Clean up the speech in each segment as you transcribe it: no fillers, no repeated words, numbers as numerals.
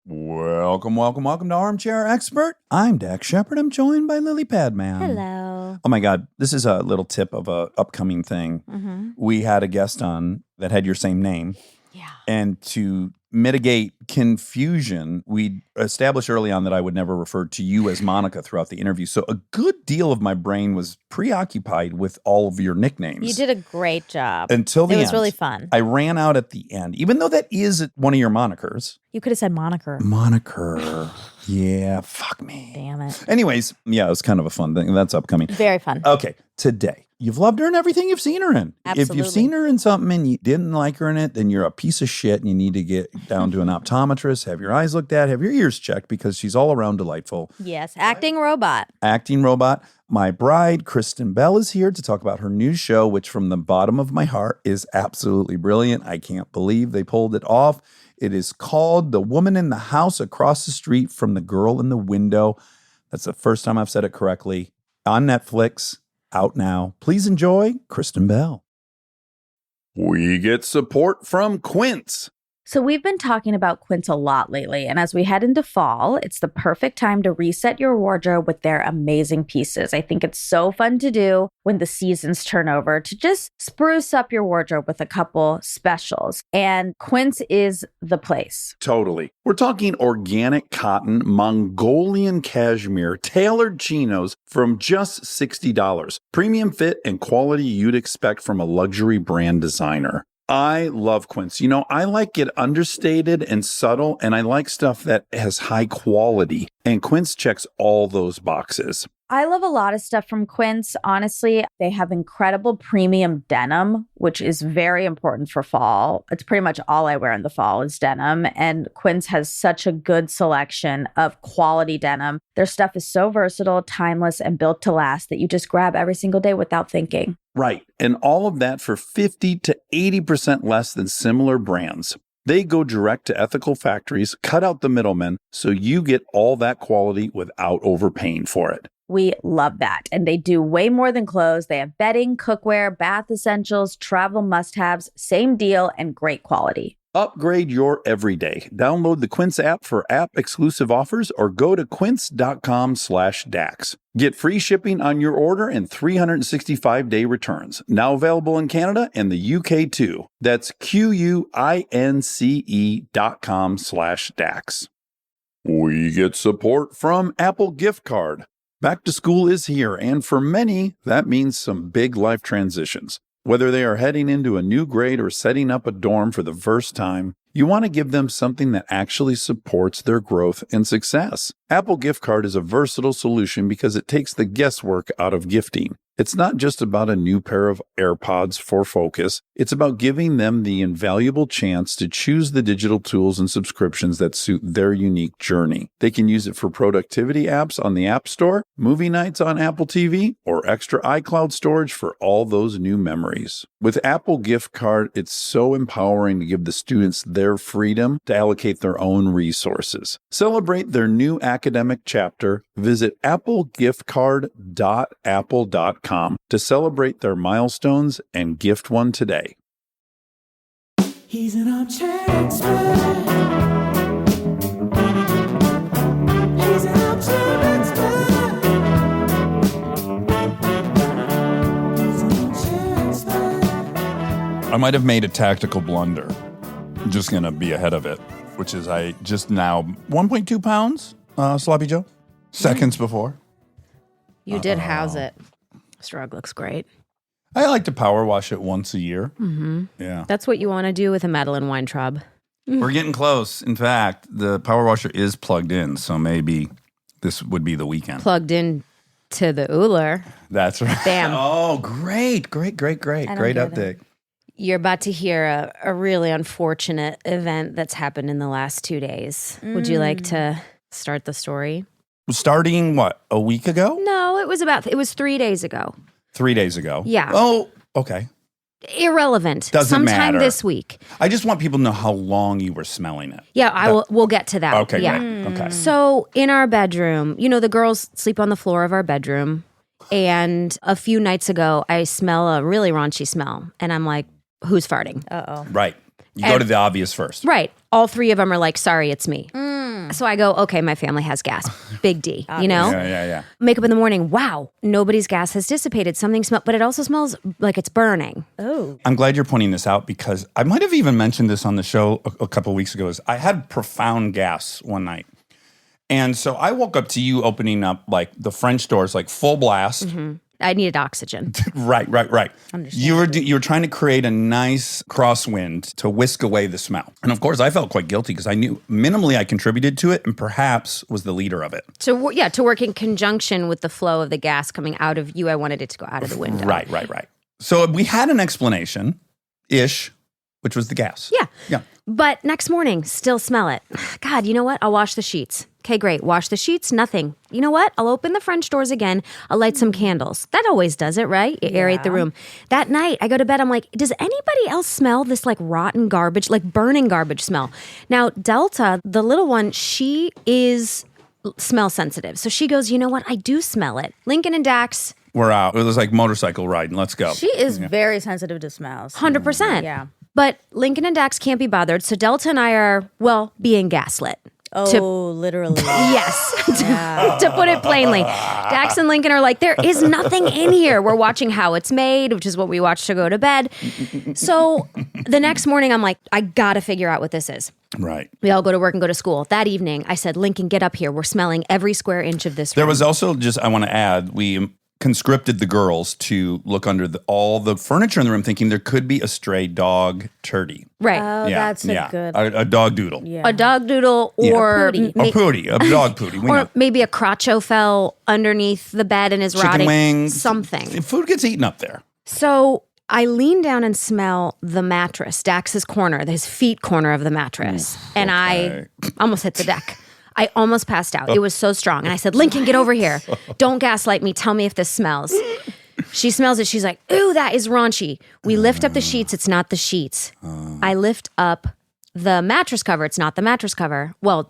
Welcome to Armchair Expert. I'm Dax Shepard. I'm joined by Lily Padman. Hello. Oh my God, this is a little tip of a upcoming thing. Mm-hmm. We had a guest on that had your same name. Yeah. And to mitigate confusion, we established early on that I would never refer to you as Monica throughout the interview. So a good deal of my brain was preoccupied with all of your nicknames. You did a great job. Until the end. It was really fun. I ran out at the end, even though that is one of your monikers. You could have said moniker. Moniker. Yeah, fuck me. Damn it. Anyways, yeah, it was kind of a fun thing. That's upcoming. Very fun. Okay, today. You've loved her in everything you've seen her in. Absolutely. If you've seen her in something and you didn't like her in it, then you're a piece of shit and you need to get down to an optometrist, have your eyes looked at, have your ears checked because she's all around delightful. Yes, acting robot. Acting robot. My bride, Kristen Bell, is here to talk about her new show, which from the bottom of my heart is absolutely brilliant. I can't believe they pulled it off. It is called The Woman in the House Across the Street from the Girl in the Window. That's the first time I've said it correctly. On Netflix, out now. Please enjoy Kristen Bell. We get support from Quince. So we've been talking about Quince a lot lately, and as we head into fall, it's the perfect time to reset your wardrobe with their amazing pieces. I think it's so fun to do when the seasons turn over to just spruce up your wardrobe with a couple specials, and Quince is the place. Totally. We're talking organic cotton, Mongolian cashmere, tailored chinos from just $60. Premium fit and quality you'd expect from a luxury brand designer. I love Quince. You know, I like it understated and subtle, and I like stuff that has high quality. And Quince checks all those boxes. I love a lot of stuff from Quince. Honestly, they have incredible premium denim, which is very important for fall. It's pretty much all I wear in the fall is denim. And Quince has such a good selection of quality denim. Their stuff is so versatile, timeless, and built to last that you just grab every single day without thinking. Right. And all of that for 50 to 80% less than similar brands. They go direct to ethical factories, cut out the middlemen, so you get all that quality without overpaying for it. We love that. And they do way more than clothes. They have bedding, cookware, bath essentials, travel must-haves, same deal, and great quality. Upgrade your everyday. Download the Quince app for app-exclusive offers or go to quince.com/Dax. Get free shipping on your order and 365-day returns. Now available in Canada and the UK too. That's QUINCE.com/Dax. We get support from Apple Gift Card. Back to school is here, and for many, that means some big life transitions. Whether they are heading into a new grade or setting up a dorm for the first time, you want to give them something that actually supports their growth and success. Apple Gift Card is a versatile solution because it takes the guesswork out of gifting. It's not just about a new pair of AirPods for focus. It's about giving them the invaluable chance to choose the digital tools and subscriptions that suit their unique journey. They can use it for productivity apps on the App Store, movie nights on Apple TV, or extra iCloud storage for all those new memories. With Apple Gift Card, it's so empowering to give the students their freedom to allocate their own resources. Celebrate their new academic chapter. Visit applegiftcard.apple.com to celebrate their milestones and gift one today. He's an armchair expert. He's an armchair expert. He's an armchair expert. I might have made a tactical blunder. I'm just going to be ahead of it, which is I just now 1.2 pounds, Sloppy Joe, seconds before. You did house it. This rug looks great. I like to power wash it once a year. Mm-hmm. Yeah. That's what you want to do with a Madeline Weintraub. We're getting close. In fact, the power washer is plugged in, so maybe this would be the weekend. Plugged in to the Uller. That's right. Bam. Oh, great update. You're about to hear a really unfortunate event that's happened in the last 2 days. Would you like to start the story? Starting, what, a week ago? No, it was 3 days ago. 3 days ago? Yeah. Oh, okay. Irrelevant. Doesn't Sometime matter. this week. I just want people to know how long you were smelling it. Yeah, we'll get to that. Okay, yeah. great. Okay. So in our bedroom, the girls sleep on the floor of our bedroom. And a few nights ago, I smell a really raunchy smell. And I'm like, who's farting? Uh-oh. Right. You go to the obvious first. Right. All three of them are like, sorry, it's me. So I go, okay, my family has gas. Big D, you know? Yeah. Make up in the morning. Wow, nobody's gas has dissipated. Something smells, but it also smells like it's burning. Oh. I'm glad you're pointing this out because I might have even mentioned this on the show a couple of weeks ago. Is I had profound gas one night. And so I woke up to you opening up like the French doors, like full blast. Mm-hmm. I needed oxygen. Right. You were trying to create a nice crosswind to whisk away the smell. And of course, I felt quite guilty because I knew minimally I contributed to it and perhaps was the leader of it. To work in conjunction with the flow of the gas coming out of you. I wanted it to go out of the window. Right. So we had an explanation-ish, which was the gas. Yeah. But next morning, still smell it. God, you know what? I'll wash the sheets. Okay, great. Wash the sheets, nothing. You know what? I'll open the French doors again. I'll light some candles. That always does it, right? You aerate the room. That night, I go to bed. I'm like, does anybody else smell this like rotten garbage, like burning garbage smell? Now, Delta, the little one, she is smell sensitive. So she goes, you know what? I do smell it. Lincoln and Dax. We're out. It was like motorcycle riding. Let's go. She is very sensitive to smells. 100%. Yeah. But Lincoln and Dax can't be bothered. So Delta and I are, well, being gaslit. Oh, literally. Yes, to put it plainly. Dax and Lincoln are like, there is nothing in here. We're watching How It's Made, which is what we watch to go to bed. So the next morning, I'm like, I got to figure out what this is. Right. We all go to work and go to school. That evening, I said, Lincoln, get up here. We're smelling every square inch of this room. There was also I want to add, we conscripted the girls to look under all the furniture in the room thinking there could be a stray dog turdy. Right. Oh, that's a good. A dog doodle. Yeah. A dog doodle or... pootie. A pootie, a dog pootie. We Or know. maybe a crotcho fell underneath the bed and is Chicken rotting. wings. Something. Food gets eaten up there. So I lean down and smell the mattress, Dax's corner, his feet corner of the mattress. And I almost hit the deck. I almost passed out. It was so strong. And I said, Lincoln, get over here. Don't gaslight me. Tell me if this smells. She smells it. She's like, ooh, that is raunchy. We lift up the sheets. It's not the sheets. I lift up the mattress cover. It's not the mattress cover. Well,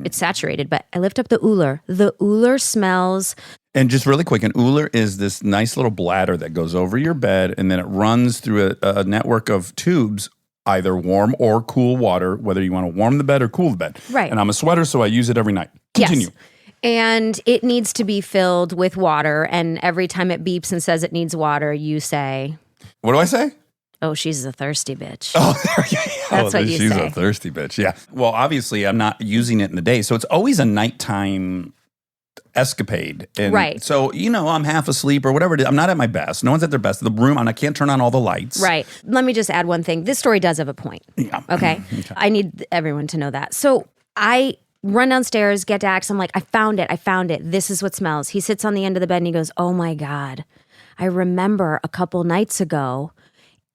it's saturated, but I lift up the Uller. The Uller smells. And just really quick, an Uller is this nice little bladder that goes over your bed and then it runs through a network of tubes, either warm or cool water, whether you want to warm the bed or cool the bed. Right. And I'm a sweater, so I use it every night. Continue. Yes. And it needs to be filled with water. And every time it beeps and says it needs water, you say, What do I say? oh, she's a thirsty bitch. Oh, there you go. That's what you She's say. a thirsty bitch. Yeah. Well, obviously, I'm not using it in the day, so it's always a nighttime escapade. And Right. So, I'm half asleep or whatever it is. I'm not at my best. No one's at their best. The room, and I can't turn on all the lights. Right. Let me just add one thing. This story does have a point. Yeah. Okay. I need everyone to know that. So I run downstairs, get Dax. I'm like, I found it. This is what smells. He sits on the end of the bed and he goes, oh my God. I remember a couple nights ago,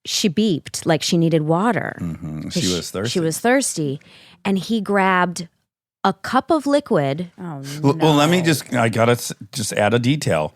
she beeped like she needed water. Mhm. She was thirsty. She was thirsty. And he grabbed a cup of liquid. Oh, no. Well, let me I got to just add a detail.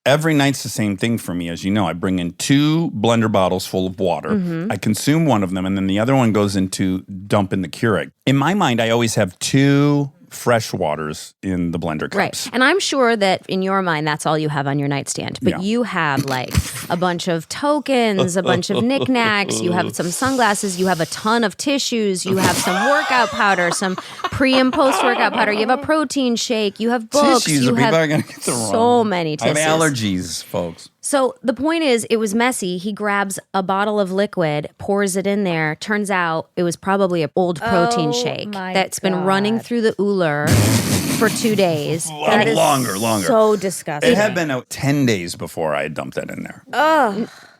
Every night's the same thing for me. As you know, I bring in 2 blender bottles full of water. Mm-hmm. I consume one of them, and then the other one goes into dump in the Keurig. In my mind, I always have 2 fresh waters in the blender cups. Right. And I'm sure that in your mind, that's all you have on your nightstand. But Yeah. you have like a bunch of tokens, a bunch of knickknacks. You have some sunglasses. You have a ton of tissues. You have some workout powder, some pre and post workout powder. You have a protein shake. You have books. Tissues, you or people have are going to get the wrong. so many I have tissues. allergies, folks. So the point is, it was messy. He grabs a bottle of liquid, pours it in there. Turns out it was probably an old protein shake my that's been running God. through the Uller for 2 days. That is Longer. So disgusting. It had been 10 days before I had dumped that in there.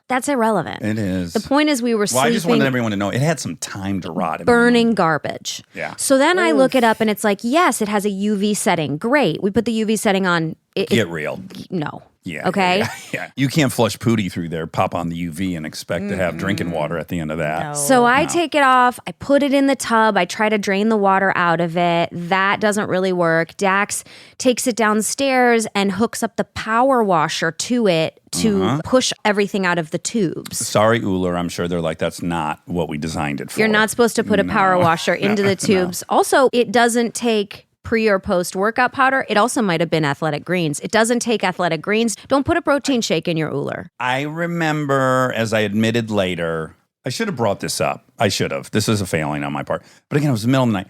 That's irrelevant. It is. The point is, we were Well, I just wanted sleeping, everyone to know it had some time to rot. in my burning mind. garbage. Yeah. So then I look it up and it's like, yes, it has a UV setting. Great. We put the UV setting on. Get real. No. Yeah. Okay. Yeah. You can't flush pootie through there, pop on the UV, and expect to have drinking water at the end of that. So I take it off. I put it in the tub. I try to drain the water out of it. That doesn't really work. Dax takes it downstairs and hooks up the power washer to it to push everything out of the tubes. Sorry, Uller. I'm sure they're like, that's not what we designed it for. You're not supposed to put a power washer into the tubes. Also, it doesn't take pre or post workout powder. It also might have been athletic greens. It doesn't take athletic greens. Don't put a protein shake in your Uller. I remember, as I admitted later, I should have brought this up. I should have. This is a failing on my part. But again, it was the middle of the night.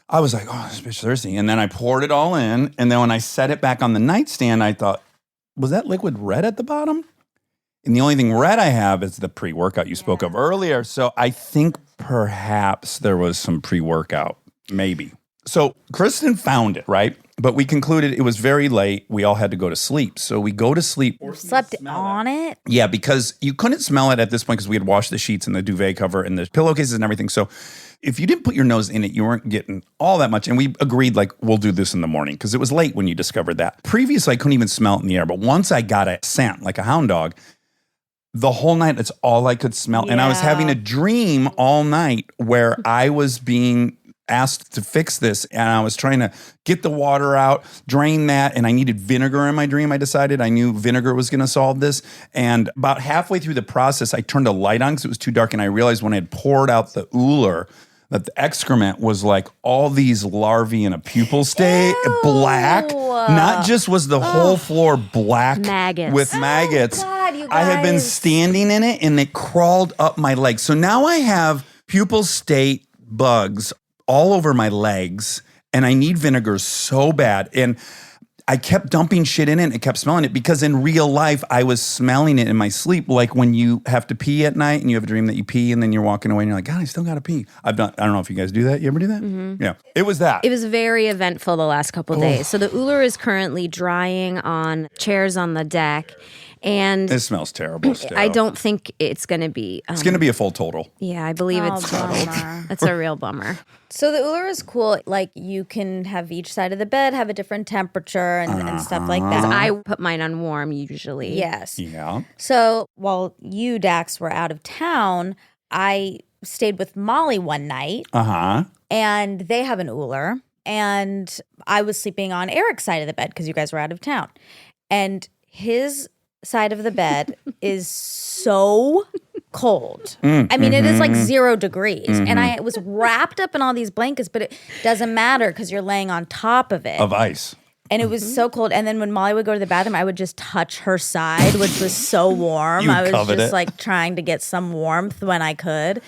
I was like, oh, this bitch thirsty. And then I poured it all in. And then when I set it back on the nightstand, I thought, was that liquid red at the bottom? And the only thing red I have is the pre-workout you spoke of earlier. So I think perhaps there was some pre-workout, maybe. So Kristen found it, right? But we concluded it was very late. We all had to go to sleep. So we go to sleep. Slept on it? Yeah, because you couldn't smell it at this point because we had washed the sheets and the duvet cover and the pillowcases and everything. So if you didn't put your nose in it, you weren't getting all that much. And we agreed, like, we'll do this in the morning because it was late when you discovered that. Previously, I couldn't even smell it in the air. But once I got a scent, like a hound dog, the whole night, it's all I could smell. And I was having a dream all night where I was being asked to fix this, and I was trying to get the water out, drain that, and I needed vinegar in my dream. I decided I knew vinegar was going to solve this. And about halfway through the process, I turned a light on because it was too dark, and I realized when I had poured out the Uller that the excrement was like all these larvae in a pupil state, black. Not just was the whole floor black Maggots. with maggots. God, you I had been guys. standing in it, and it crawled up my legs. So now I have pupil state bugs all over my legs, and I need vinegar so bad. And I kept dumping shit in it and kept smelling it because in real life, I was smelling it in my sleep. Like when you have to pee at night and you have a dream that you pee and then you're walking away and you're like, God, I still got to pee. I don't know if you guys do that. You ever do that? Mm-hmm. Yeah. It was that. It was very eventful the last couple of days. So the Uller is currently drying on chairs on the deck. And It smells terrible still. I don't think it's going to be. It's going to be a full total. Yeah, I believe it's total. bummer. That's a real bummer. So the Uller is cool. Like you can have each side of the bed have a different temperature and stuff like that. I put mine on warm usually. Yes. Yeah. So while you, Dax, were out of town, I stayed with Molly one night Uh-huh. and they have an Uller. And I was sleeping on Eric's side of the bed because you guys were out of town. And his side of the bed is so cold. I mean, it is like 0 degrees. And I was wrapped up in all these blankets, but it doesn't matter because you're laying on top of it. Of ice. And it was so cold. And then when Molly would go to the bathroom, I would just touch her side, which was so warm. I was covet just it. like trying to get some warmth when I could.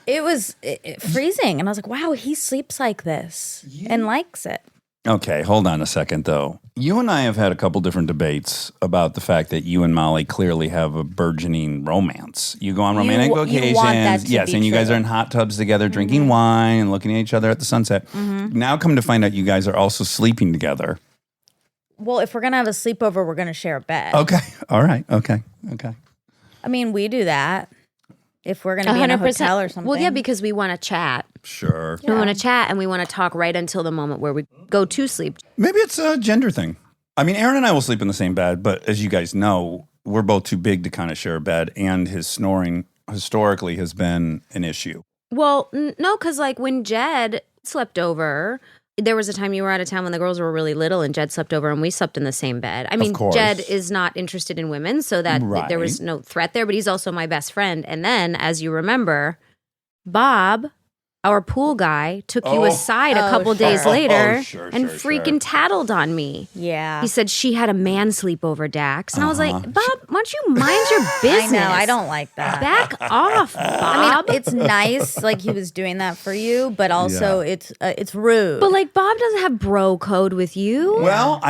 It was freezing. And I was like, wow, he sleeps like this and likes it. Okay, hold on a second, though. You and I have had a couple different debates about the fact that you and Molly clearly have a burgeoning romance. You go on romantic you vacations. want that to yes, be and you guys true. are in hot tubs together, drinking wine and looking at each other at the sunset. Now come to find out you guys are also sleeping together. Well, if we're going to have a sleepover, we're going to share a bed. Okay, all right, okay. I mean, we do that if we're going to be in a hotel or something. Well, yeah, because we want to chat. Sure. We want to chat and we want to talk right until the moment where we go to sleep. Maybe it's a gender thing. I mean, Aaron and I will sleep in the same bed, but as you guys know, we're both too big to kind of share a bed, and his snoring historically has been an issue. Well, no, because like when Jed slept over, there was a time you were out of town when the girls were really little and Jed slept over and we slept in the same bed. I mean, course. Jed is not interested in women, so that there was Right. no threat there, but he's also my best friend. And then, as you remember, Bob, our pool guy, took you aside a couple days later and freaking tattled on me. Yeah. He said she had a man sleepover, Dax. And I was like, Bob, why don't you mind your business? I know. I don't like that. Back off, Bob. I mean, it's nice, like he was doing that for you, but also it's rude. But like Bob doesn't have bro code with you. Well,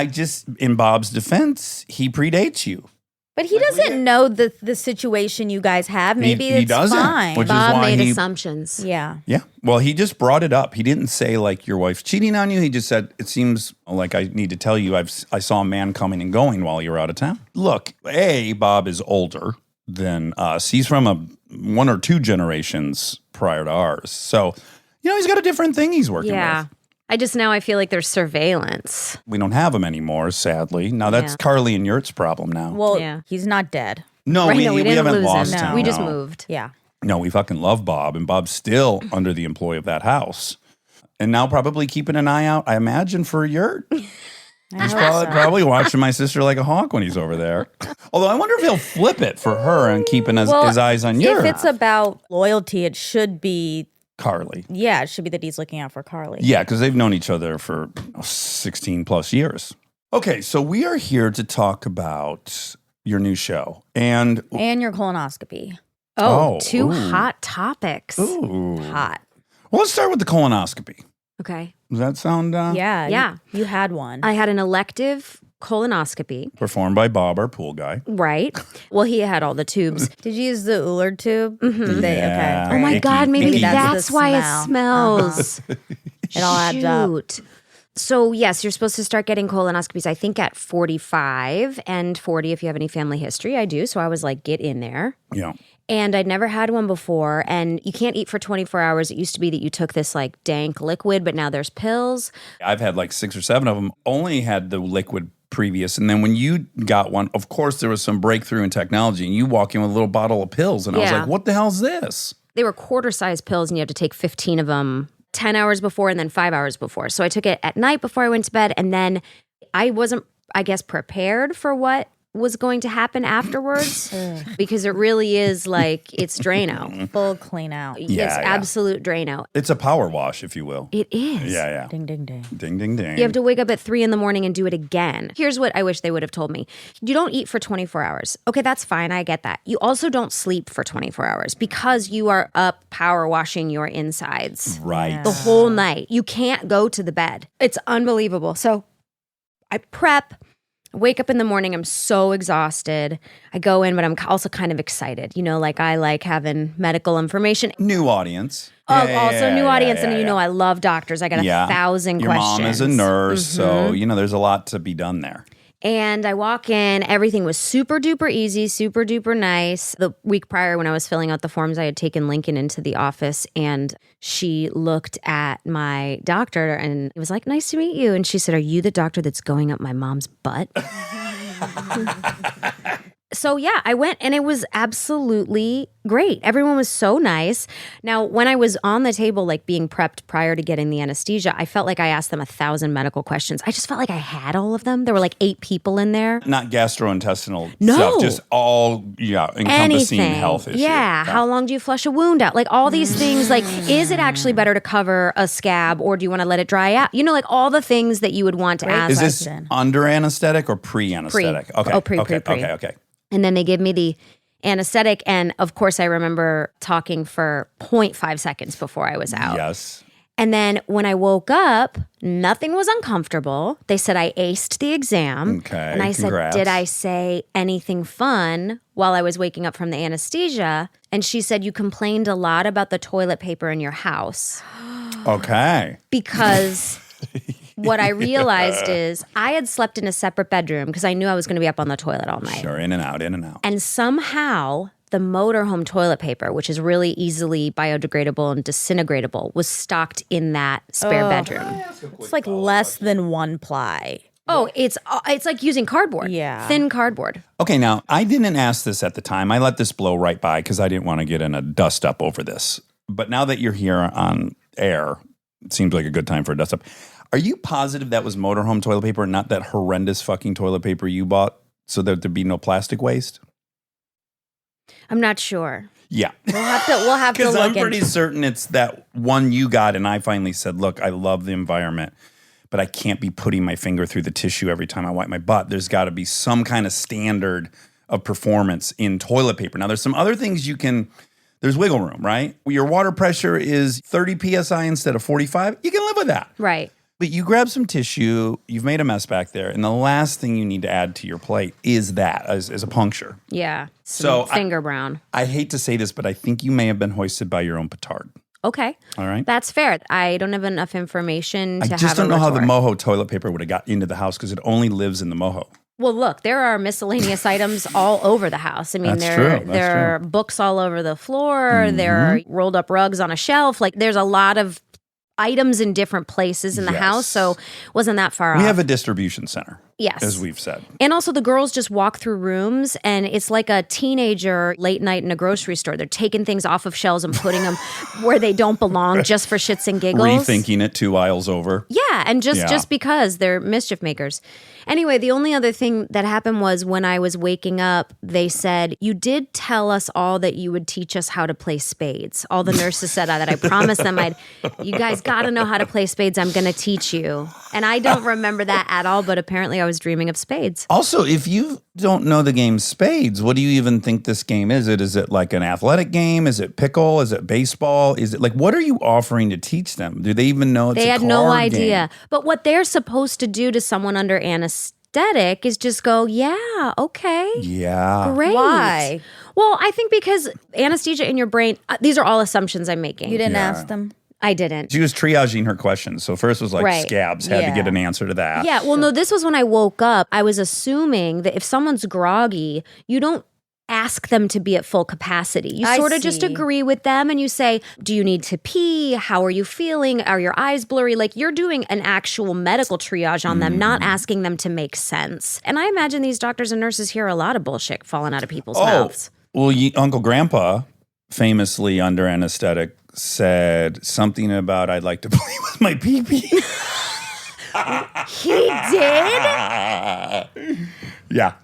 in Bob's defense, he predates you. But he doesn't know the situation you guys have. Maybe He it's doesn't, fine. which is Bob why made assumptions. Yeah. Yeah. Well, he just brought it up. He didn't say like your wife's cheating on you. He just said, it seems like I need to tell you I saw a man coming and going while you were out of town. Look, Bob is older than us. He's from one or two generations prior to ours. So, he's got a different thing he's working with. I feel like there's surveillance. We don't have him anymore, sadly. Now that's Yeah. Carly and Yurt's problem now. Well, Yeah. he's not dead. No, Right, we didn't haven't lose lost him. him. We just no. moved. Yeah. No, we fucking love Bob, and Bob's still under the employ of that house. And now probably keeping an eye out, I imagine, for Yurt. He's probably watching my sister like a hawk when he's over there. Although I wonder if he'll flip it for her and keeping his eyes on Yurt. If it's about loyalty, it should be, Carly. it should be that he's looking out for Carly. Yeah, because they've known each other for 16 plus years. Okay, so we are here to talk about your new show. And And your colonoscopy. Oh, Two ooh. hot topics. ooh. Hot. Well, let's start with the colonoscopy. Okay. Does that sound Yeah. Yeah. You had one. I had an elective colonoscopy. performed by Bob, our pool guy? Right. Well, he had all the tubes. Did you use the Uller tube? Mm-hmm. Yeah. Oh my Icky, God, maybe icky. that's the why it smell. smells. It all adds up. Shoot. So, yes, you're supposed to start getting colonoscopies, I think, at 45 and 40 if you have any family history. I do. So I was like, get in there. Yeah. And I'd never had one before. And you can't eat for 24 hours. It used to be that you took this like dank liquid, but now there's pills. I've had like 6 or 7 of them. Only had the liquid previous. And then when you got one, of course, there was some breakthrough in technology. And you walk in with a little bottle of pills. And I was Yeah. like, what the hell is this? They were quarter-sized pills, and you have to take 15 of them 10 hours before and then 5 hours before. So I took it at night before I went to bed. And then I wasn't, I guess, prepared for what was going to happen afterwards because it really is like it's Drano. Full clean out. It's Yeah. absolute Drano. It's a power wash, if you will. It is. Yeah. Ding, ding, ding. Ding, ding, ding. You have to wake up at 3 a.m. and do it again. Here's what I wish they would have told me. You don't eat for 24 hours. Okay, that's fine. I get that. You also don't sleep for 24 hours because you are up power washing your insides Right. the whole night. You can't go to the bed. It's unbelievable. So I prep. I wake up in the morning. I'm so exhausted. I go in, but I'm also kind of excited. You know, like I like having medical information. New audience. Also, new audience. And you know, I love doctors. I got 1,000 Your questions. mom is a nurse, so, there's a lot to be done there. And I walk in, everything was super duper easy, super duper nice. The week prior, when I was filling out the forms, I had taken Lincoln into the office and she looked at my doctor and it was like, nice to meet you. And she said, are you the doctor that's going up my mom's butt? So yeah, I went and it was absolutely great. Everyone was so nice. Now, when I was on the table, like being prepped prior to getting the anesthesia, I felt like I asked them 1,000 medical questions. I just felt like I had all of them. There were like 8 people in there. Not gastrointestinal No. stuff, just all, encompassing Anything. health issues. Yeah. How long do you flush a wound out? Like all these things, like, is it actually better to cover a scab or do you want to let it dry out? You know, like all the things that you would want to ask. Is this question. under anesthetic or pre-anesthetic? Pre. Okay. Oh, pre. Okay. And then they give me the anesthetic. And of course, I remember talking for 0.5 seconds before I was out. Yes. And then when I woke up, nothing was uncomfortable. They said I aced the exam. Okay, And I congrats. said, did I say anything fun while I was waking up from the anesthesia? And she said, you complained a lot about the toilet paper in your house. Okay. Because what I realized is I had slept in a separate bedroom because I knew I was going to be up on the toilet all night. Sure. In and out. And somehow the motorhome toilet paper, which is really easily biodegradable and disintegratable, was stocked in that spare bedroom. It's like less than 1 ply. Oh, it's like using cardboard. Yeah. Thin cardboard. Okay, now, I didn't ask this at the time. I let this blow right by because I didn't want to get in a dust up over this. But now that you're here on air, it seems like a good time for a dust up. Are you positive that was motorhome toilet paper and not that horrendous fucking toilet paper you bought so that there'd be no plastic waste? I'm not sure. Yeah. We'll have to Because look I'm pretty into. certain it's that one you got, and I finally said, look, I love the environment, but I can't be putting my finger through the tissue every time I wipe my butt. There's got to be some kind of standard of performance in toilet paper. Now, there's some other things there's wiggle room, right? Your water pressure is 30 PSI instead of 45. You can live with that. Right. But you grab some tissue, you've made a mess back there, and the last thing you need to add to your plate is that, is a puncture. Yeah. So Some finger brown. I hate to say this, but I think you may have been hoisted by your own petard. Okay. All right? That's fair. I don't have enough information to I have just don't a know how the retort. moho toilet paper would have got into the house because it only lives in the moho. Well, look, there are miscellaneous items all over the house. I mean, That's there true. That's there are books all over the floor. There are rolled up rugs on a shelf. Like there's a lot of items in different places in the Yes. house. So wasn't that far We off. have a distribution center, Yes. as we've said. And also the girls just walk through rooms and it's like a teenager late night in a grocery store. They're taking things off of shelves and putting them where they don't belong just for shits and giggles. Rethinking it 2 aisles over. Yeah, and Yeah. just because they're mischief makers. Anyway, the only other thing that happened was when I was waking up, they said, you did tell us all that you would teach us how to play spades. All the nurses said that. I promised them you guys got to know how to play spades. I'm going to teach you. And I don't remember that at all, but apparently I I was dreaming of spades. Also, if you don't know the game spades, what do you even think this game is? Is it like an athletic game? Is it pickle? Is it baseball? Is it like, what are you offering to teach them? Do they even know it's They a had no card idea. game? But what they're supposed to do to someone under anesthetic is just go, yeah, okay. Yeah. Great. Why? Well, I think because anesthesia in your brain, these are all assumptions I'm making. You didn't Yeah. ask them? I didn't. She was triaging her questions. So first was like Right. scabs, had to Yeah. get an answer to that. Yeah, well, no, this was when I woke up. I was assuming that if someone's groggy, you don't ask them to be at full capacity. You I sort of just see. agree with them and you say, do you need to pee? How are you feeling? Are your eyes blurry? Like you're doing an actual medical triage on them, not asking them to make sense. And I imagine these doctors and nurses hear a lot of bullshit falling out of people's mouths. Well, Uncle Grandpa, famously under anesthetic, said something about I'd like to play with my pee-pee. He did? Yeah.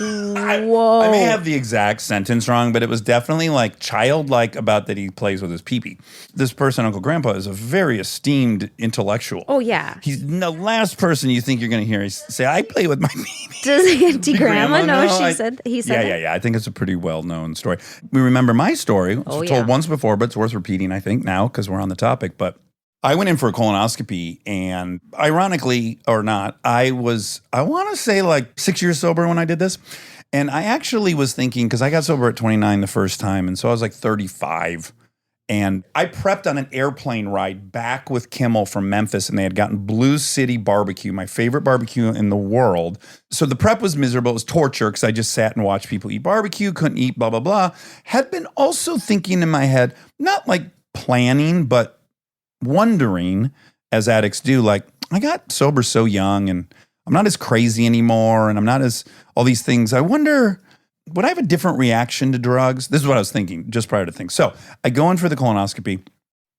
Whoa. I may have the exact sentence wrong, but it was definitely like childlike about that he plays with his pee-pee. This person, Uncle Grandpa, is a very esteemed intellectual. Oh, yeah. He's the last person you think you're going to hear say, I play with my pee-pee. Does Auntie Grandma know No, he said that? Yeah. I think it's a pretty well-known story. We remember my story. It's Oh, told yeah. once before, but it's worth repeating, I think, now because we're on the topic. But I went in for a colonoscopy, and ironically or not, I want to say like 6 years sober when I did this. And I actually was thinking, because I got sober at 29 the first time, and so I was like 35. And I prepped on an airplane ride back with Kimmel from Memphis, and they had gotten Blue City Barbecue, my favorite barbecue in the world. So the prep was miserable. It was torture because I just sat and watched people eat barbecue, couldn't eat, blah, blah, blah. Had been also thinking in my head, not like planning, but wondering, as addicts do, like, I got sober so young and I'm not as crazy anymore and I'm not as all these things. I wonder, would I have a different reaction to drugs? This is what I was thinking just prior to things. So I go in for the colonoscopy.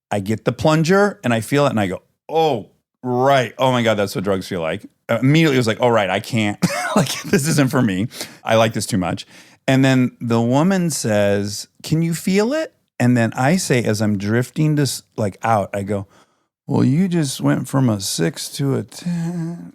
I get the plunger and I feel it and I go, oh, right. Oh my God, that's what drugs feel like. Immediately it was like, oh, right, I can't. Like, this isn't for me. I like this too much. And then the woman says, can you feel it? And then I say, as I'm drifting to like out, I go, well, you just went from a 6 to a 10.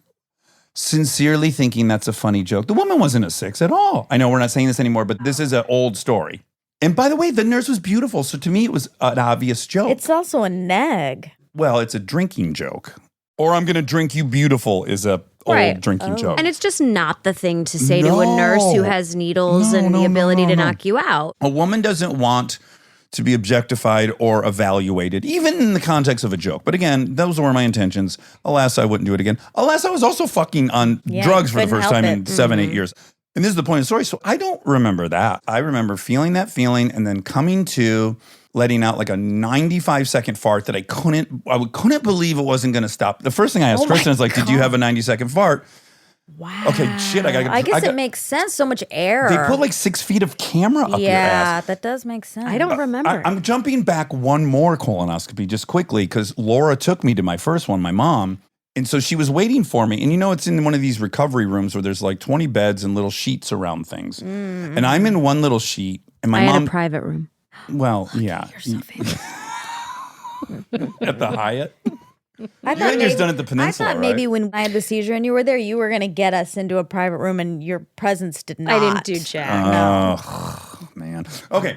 Sincerely thinking that's a funny joke. The woman wasn't a 6 at all. I know we're not saying this anymore, but this is an old story. And by the way, the nurse was beautiful. So to me, it was an obvious joke. It's also a neg. Well, it's a drinking joke. Or I'm going to drink you beautiful is a Right. old drinking joke. And it's just not the thing to say to a nurse who No. has needles No, and no, the no, ability no, to no. knock you out. A woman doesn't want to be objectified or evaluated, even in the context of a joke. But again, those were my intentions. Alas, I wouldn't do it again. Alas, I was also fucking on drugs for the couldn't first help time in it. 7-8 years. And this is the point of the story. So I don't remember that. I remember feeling that feeling and then coming to letting out like a 95-second fart that I couldn't believe it wasn't going to stop. The first thing I asked Kristen is like, did you have a 90-second fart? Wow. Okay, shit, I guess it makes sense. So much air. They put like 6 feet of camera up your ass. Yeah, that does make sense. I don't remember. I'm jumping back one more colonoscopy just quickly because Laura took me to my first one, my mom. And so she was waiting for me. And you know, it's in one of these recovery rooms where there's like 20 beds and little sheets around things. Mm-hmm. And I'm in one little sheet. And my I mom, had a private room. well, yeah. At the Hyatt? I You had yours done at the Peninsula, I thought maybe right? when I had the seizure and you were there, you were going to get us into a private room, and your presence did not. I didn't do jack. No. Oh, man. Okay.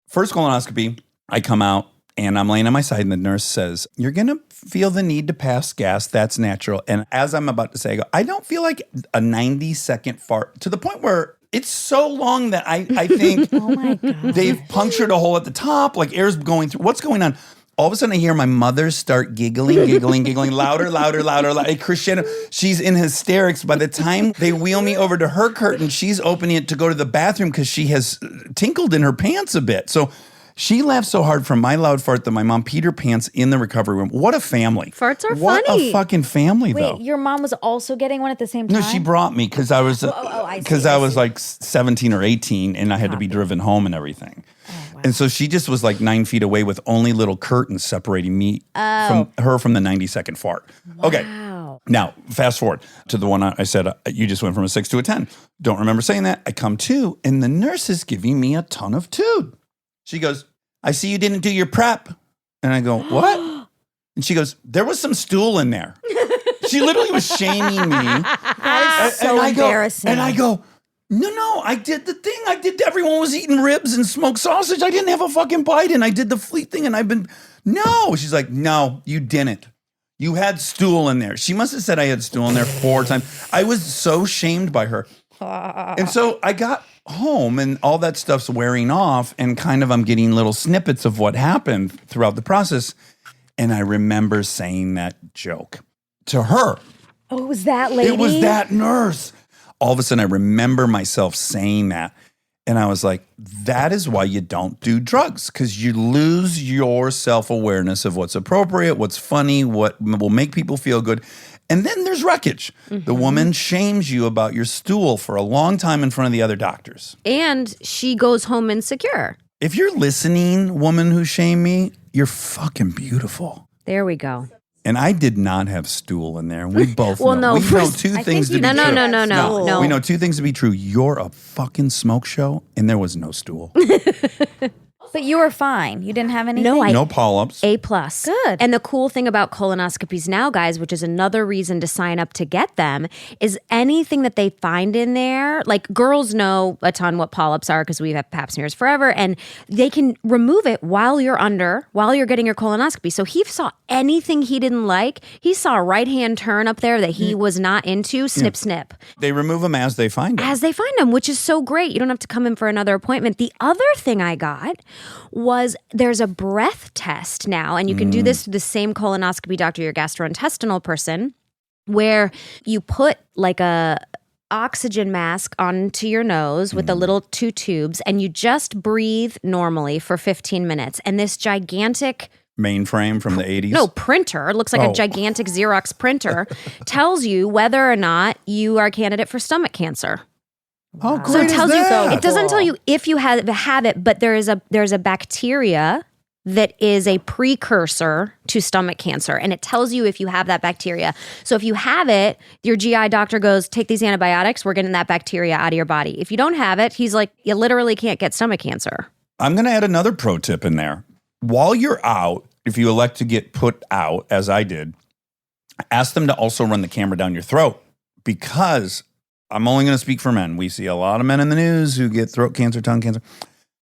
First colonoscopy, I come out and I'm laying on my side and the nurse says, you're going to feel the need to pass gas. That's natural. And as I'm about to say, I go, I don't feel like a 90-second fart to the point where it's so long that I think Oh my God. they've punctured a hole at the top, like air's going through. What's going on? All of a sudden I hear my mother start giggling, louder. Like crescendo. She's in hysterics. By the time they wheel me over to her curtain, she's opening it to go to the bathroom because she has tinkled in her pants a bit. So she laughed so hard from my loud fart that my mom peed her pants in the recovery room. What a family. Farts are what funny. a fucking family, though. Wait, your mom was also getting one at the same time? No, she brought me because I was I see, because I I was see. like 17 or 18 and I had to be driven home and everything. And so she just was like 9 feet away with only little curtains separating me from her from the 90-second fart. Okay. Wow. Now, fast forward to the one I said, you just went from a 6 to a 10. Don't remember saying that. I come to, and the nurse is giving me a ton of tube. She goes, I see you didn't do your prep. And I go, what? And she goes, there was some stool in there. She literally was shaming me. That is so embarrassing. And I go, no, I did the thing. Everyone was eating ribs and smoked sausage. I didn't have a fucking bite, and I did the fleet thing, and no. She's like, no, you didn't. You had stool in there. She must have said I had stool in there 4 times. I was so shamed by her. And so I got home, and all that stuff's wearing off, and kind of I'm getting little snippets of what happened throughout the process. And I remember saying that joke to her. Oh, it was that lady? It was that nurse. All of a sudden, I remember myself saying that. And I was like, that is why you don't do drugs, because you lose your self-awareness of what's appropriate, what's funny, what will make people feel good. And then there's wreckage. The woman shames you about your stool for a long time in front of the other doctors. And she goes home insecure. If you're listening, woman who shamed me, you're fucking beautiful. There we go. And I did not have stool in there. We both Well, know. no, We know first- two things to be No, true. no. We know 2 things to be true. You're a fucking smoke show, and there was no stool. But you were fine. You didn't have anything? No polyps. A+. Good. And the cool thing about colonoscopies now, guys, which is another reason to sign up to get them, is anything that they find in there, like girls know a ton what polyps are because we've had pap smears forever, and they can remove it while you're getting your colonoscopy. So he saw anything he didn't like. He saw a right-hand turn up there that he was not into, snip, snip. They remove them as they find them. As they find them, which is so great. You don't have to come in for another appointment. The other thing I got was there's a breath test now, and you can do this through the same colonoscopy doctor, your gastrointestinal person, where you put like a oxygen mask onto your nose with the little 2 tubes, and you just breathe normally for 15 minutes. And this gigantic Mainframe from the 80s? No, printer. It looks like a gigantic Xerox printer. Tells you whether or not you are a candidate for stomach cancer. How So great it tells is that? you. It doesn't tell you if you have it, but there's a bacteria that is a precursor to stomach cancer, and it tells you if you have that bacteria. So if you have it, your GI doctor goes, take these antibiotics. We're getting that bacteria out of your body. If you don't have it, he's like, you literally can't get stomach cancer. I'm going to add another pro tip in there. While you're out, if you elect to get put out, as I did, ask them to also run the camera down your throat, because I'm only going to speak for men. We see a lot of men in the news who get throat cancer, tongue cancer.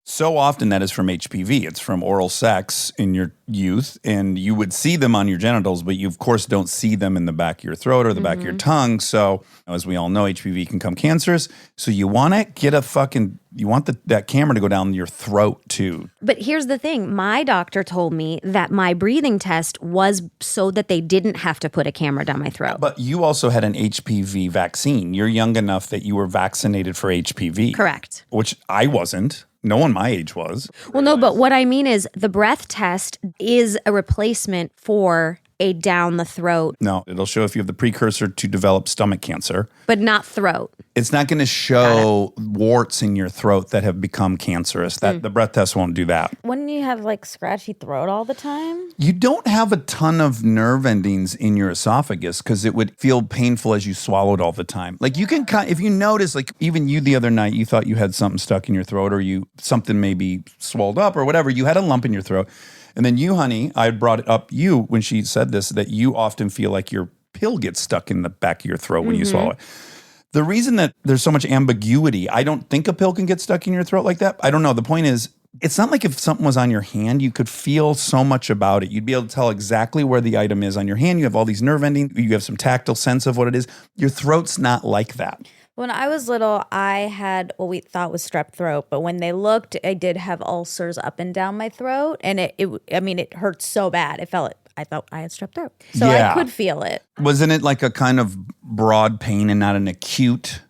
So often that is from HPV. It's from oral sex in your youth, and you would see them on your genitals, but you, of course, don't see them in the back of your throat or the back of your tongue. So, as we all know, HPV can come cancerous. So you want to get that camera to go down your throat, too. But here's the thing. My doctor told me that my breathing test was so that they didn't have to put a camera down my throat. But you also had an HPV vaccine. You're young enough that you were vaccinated for HPV. Correct. Which I wasn't. No one my age was. Well, no, but what I mean is the breath test is a replacement for a down the throat, No, it'll show if you have the precursor to develop stomach cancer. but not throat. It's not going to show warts in your throat that have become cancerous. That the breath test won't do that. Wouldn't you have like scratchy throat all the time? You don't have a ton of nerve endings in your esophagus because it would feel painful as you swallowed all the time. Like you can, if you notice, like even you the other night, you thought you had something stuck in your throat, or something maybe swelled up or whatever. You had a lump in your throat. And then you, honey, I brought it up you when she said this, that you often feel like your pill gets stuck in the back of your throat when you swallow it. The reason that there's so much ambiguity, I don't think a pill can get stuck in your throat like that. I don't know. The point is, it's not like if something was on your hand, you could feel so much about it. You'd be able to tell exactly where the item is on your hand. You have all these nerve endings. You have some tactile sense of what it is. Your throat's not like that. When I was little, I had what we thought was strep throat, but when they looked, I did have ulcers up and down my throat, and it hurt so bad. I thought I had strep throat, so Yeah. I could feel it. Wasn't it like a kind of broad pain and not an acute?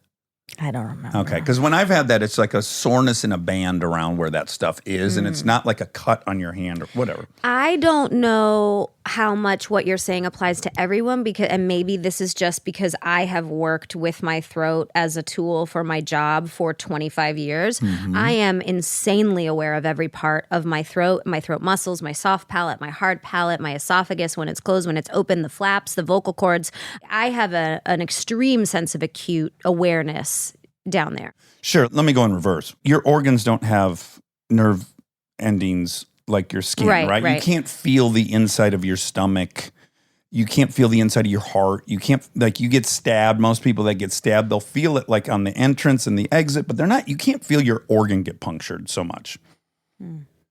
I don't remember. Okay, because when I've had that, it's like a soreness in a band around where that stuff is, and it's not like a cut on your hand or whatever. I don't know how much what you're saying applies to everyone, because, and maybe this is just because I have worked with my throat as a tool for my job for 25 years. I am insanely aware of every part of my throat muscles, my soft palate, my hard palate, my esophagus, when it's closed, when it's open, the flaps, the vocal cords. I have an extreme sense of acute awareness down there. Sure, let me go in reverse. Your organs don't have nerve endings like your skin, right? You Right. can't feel the inside of your stomach You can't feel the inside of your heart. You can't, like, you get stabbed. Most people that get stabbed, they'll feel it like on the entrance and the exit, but you can't feel your organ get punctured so much.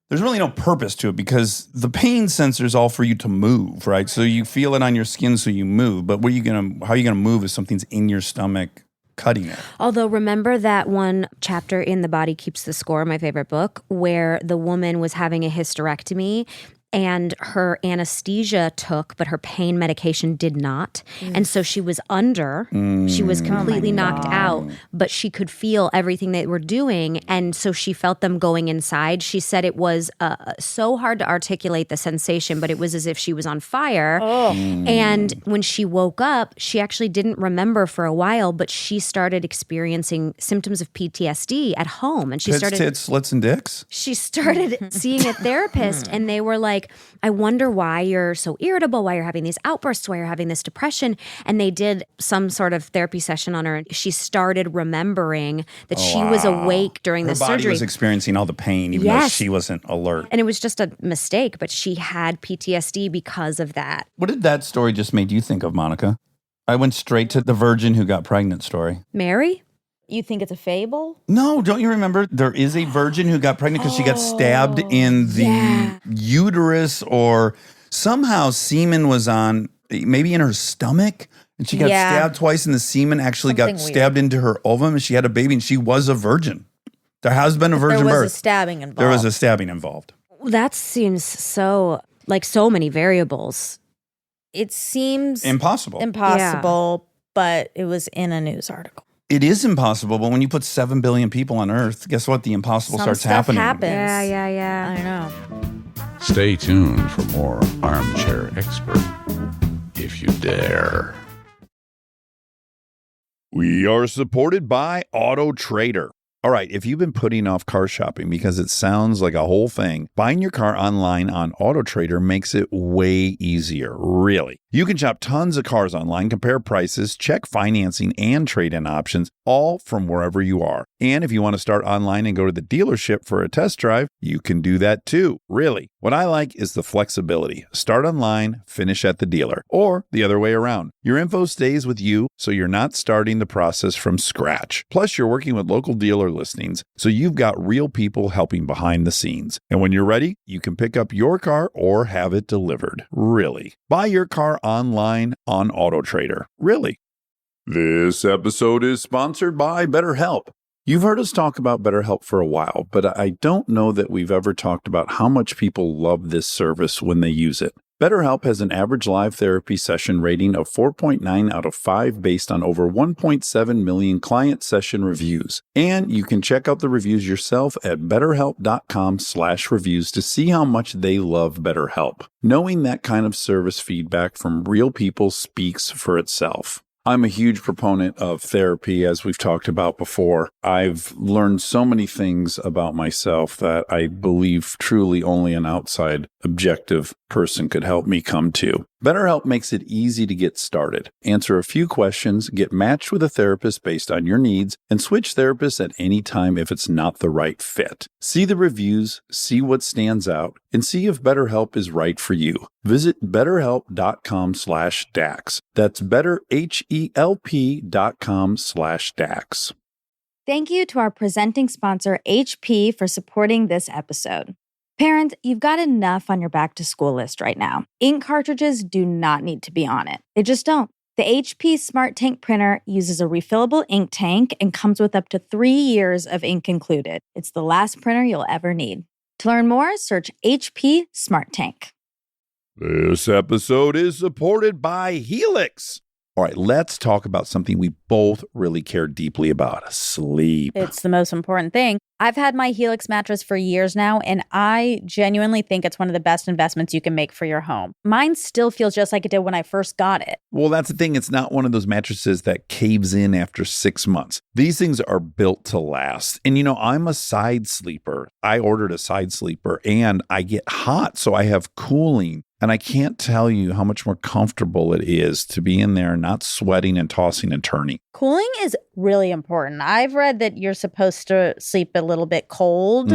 There's really no purpose to it because the pain sensor is all for you to move, right? So you feel it on your skin, so you move. But how are you gonna move if something's in your stomach cutting it? Although, remember that one chapter in The Body Keeps the Score, my favorite book, where the woman was having a hysterectomy and her anesthesia took, but her pain medication did not. And so she was under. She was completely knocked out, but she could feel everything they were doing. And so she felt them going inside. She said it was so hard to articulate the sensation, but it was as if she was on fire. And when she woke up, she actually didn't remember for a while, but she started experiencing symptoms of PTSD at home. And she Pits, started... tits, slits, and dicks? She started seeing a therapist, and they were like, I wonder why you're so irritable, why you're having these outbursts, why you're having this depression. And they did some sort of therapy session on her. And she started remembering that she was awake during the Her body surgery. was experiencing all the pain, even though she wasn't alert. And it was just a mistake, but she had PTSD because of that. What did that story just made you think of, Monica? I went straight to the virgin who got pregnant story. Mary? You think it's a fable? No, don't you remember? There is a virgin who got pregnant because she got stabbed in the uterus, or somehow semen was on, maybe in her stomach, and she got stabbed twice, and the semen actually got stabbed into her ovum, and she had a baby, and she was a virgin. There has been a virgin birth. There was a stabbing involved. There was a stabbing involved. That seems so, like, so many variables. It seems Impossible. But it was in a news article. It is impossible, but when you put 7 billion people on Earth, guess what? The impossible starts happening. I know. Stay tuned for more Armchair Expert, if you dare. We are supported by Auto Trader. All right, if you've been putting off car shopping because it sounds like a whole thing, buying your car online on Auto Trader makes it way easier, really. You can shop tons of cars online, compare prices, check financing and trade-in options, all from wherever you are. And if you want to start online and go to the dealership for a test drive, you can do that too, really. What I like is the flexibility. Start online, finish at the dealer, or the other way around. Your info stays with you, so you're not starting the process from scratch. Plus, you're working with local dealer listings, so you've got real people helping behind the scenes. And when you're ready, you can pick up your car or have it delivered. Really. Buy your car online on Auto Trader. Really. This episode is sponsored by BetterHelp. You've heard us talk about BetterHelp for a while, but I don't know that we've ever talked about how much people love this service when they use it. BetterHelp has an average live therapy session rating of 4.9 out of 5 based on over 1.7 million client session reviews. And you can check out the reviews yourself at betterhelp.com/reviews to see how much they love BetterHelp. Knowing that kind of service feedback from real people speaks for itself. I'm a huge proponent of therapy, as we've talked about before. I've learned so many things about myself that I believe truly only an outside, objective person could help me come to. BetterHelp makes it easy to get started. Answer a few questions, get matched with a therapist based on your needs, and switch therapists at any time if it's not the right fit. See the reviews, see what stands out, and see if BetterHelp is right for you. Visit betterhelp.com/Dax. That's betterhelp.com/Dax. Thank you to our presenting sponsor, HP, for supporting this episode. Parent, you've got enough on your back-to-school list right now. Ink cartridges do not need to be on it. They just don't. The HP Smart Tank printer uses a refillable ink tank and comes with up to 3 years of ink included. It's the last printer you'll ever need. To learn more, search HP Smart Tank. This episode is supported by Helix. All right, let's talk about something we both really care deeply about: sleep. It's the most important thing. I've had my Helix mattress for years now, and I genuinely think it's one of the best investments you can make for your home. Mine still feels just like it did when I first got it. Well, that's the thing. It's not one of those mattresses that caves in after 6 months. These things are built to last. And, you know, I'm a side sleeper. I ordered a side sleeper, and I get hot, so I have cooling. And I can't tell you how much more comfortable it is to be in there not sweating and tossing and turning. Cooling is really important. I've read that you're supposed to sleep at little bit cold.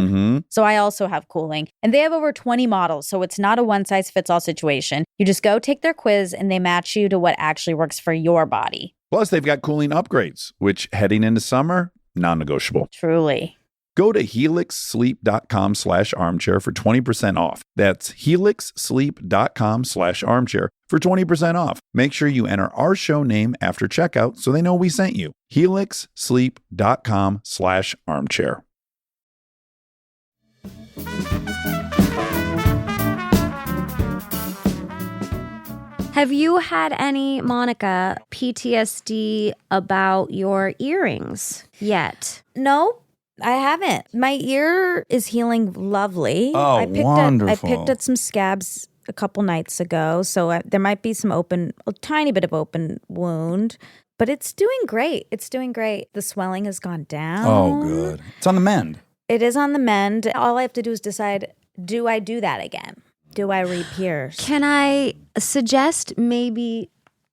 So I also have cooling. And they have over 20 models. So it's not a one size fits all situation. You just go take their quiz and they match you to what actually works for your body. Plus, they've got cooling upgrades, which heading into summer, non-negotiable. Truly. Go to helixsleep.com/armchair for 20% off. That's helixsleep.com/armchair for 20% off. Make sure you enter our show name after checkout so they know we sent you. helixsleep.com/armchair. Have you had any, Monica, PTSD about your earrings yet? No, I haven't. My ear is healing lovely. Oh, I wonderful. I picked at some scabs a couple nights ago, so there might be a tiny bit of open wound, but it's doing great. It's doing great. The swelling has gone down. Oh, good. It's on the mend. It is on the mend. All I have to do is decide, do I do that again? Do I re-pierce? Can I suggest maybe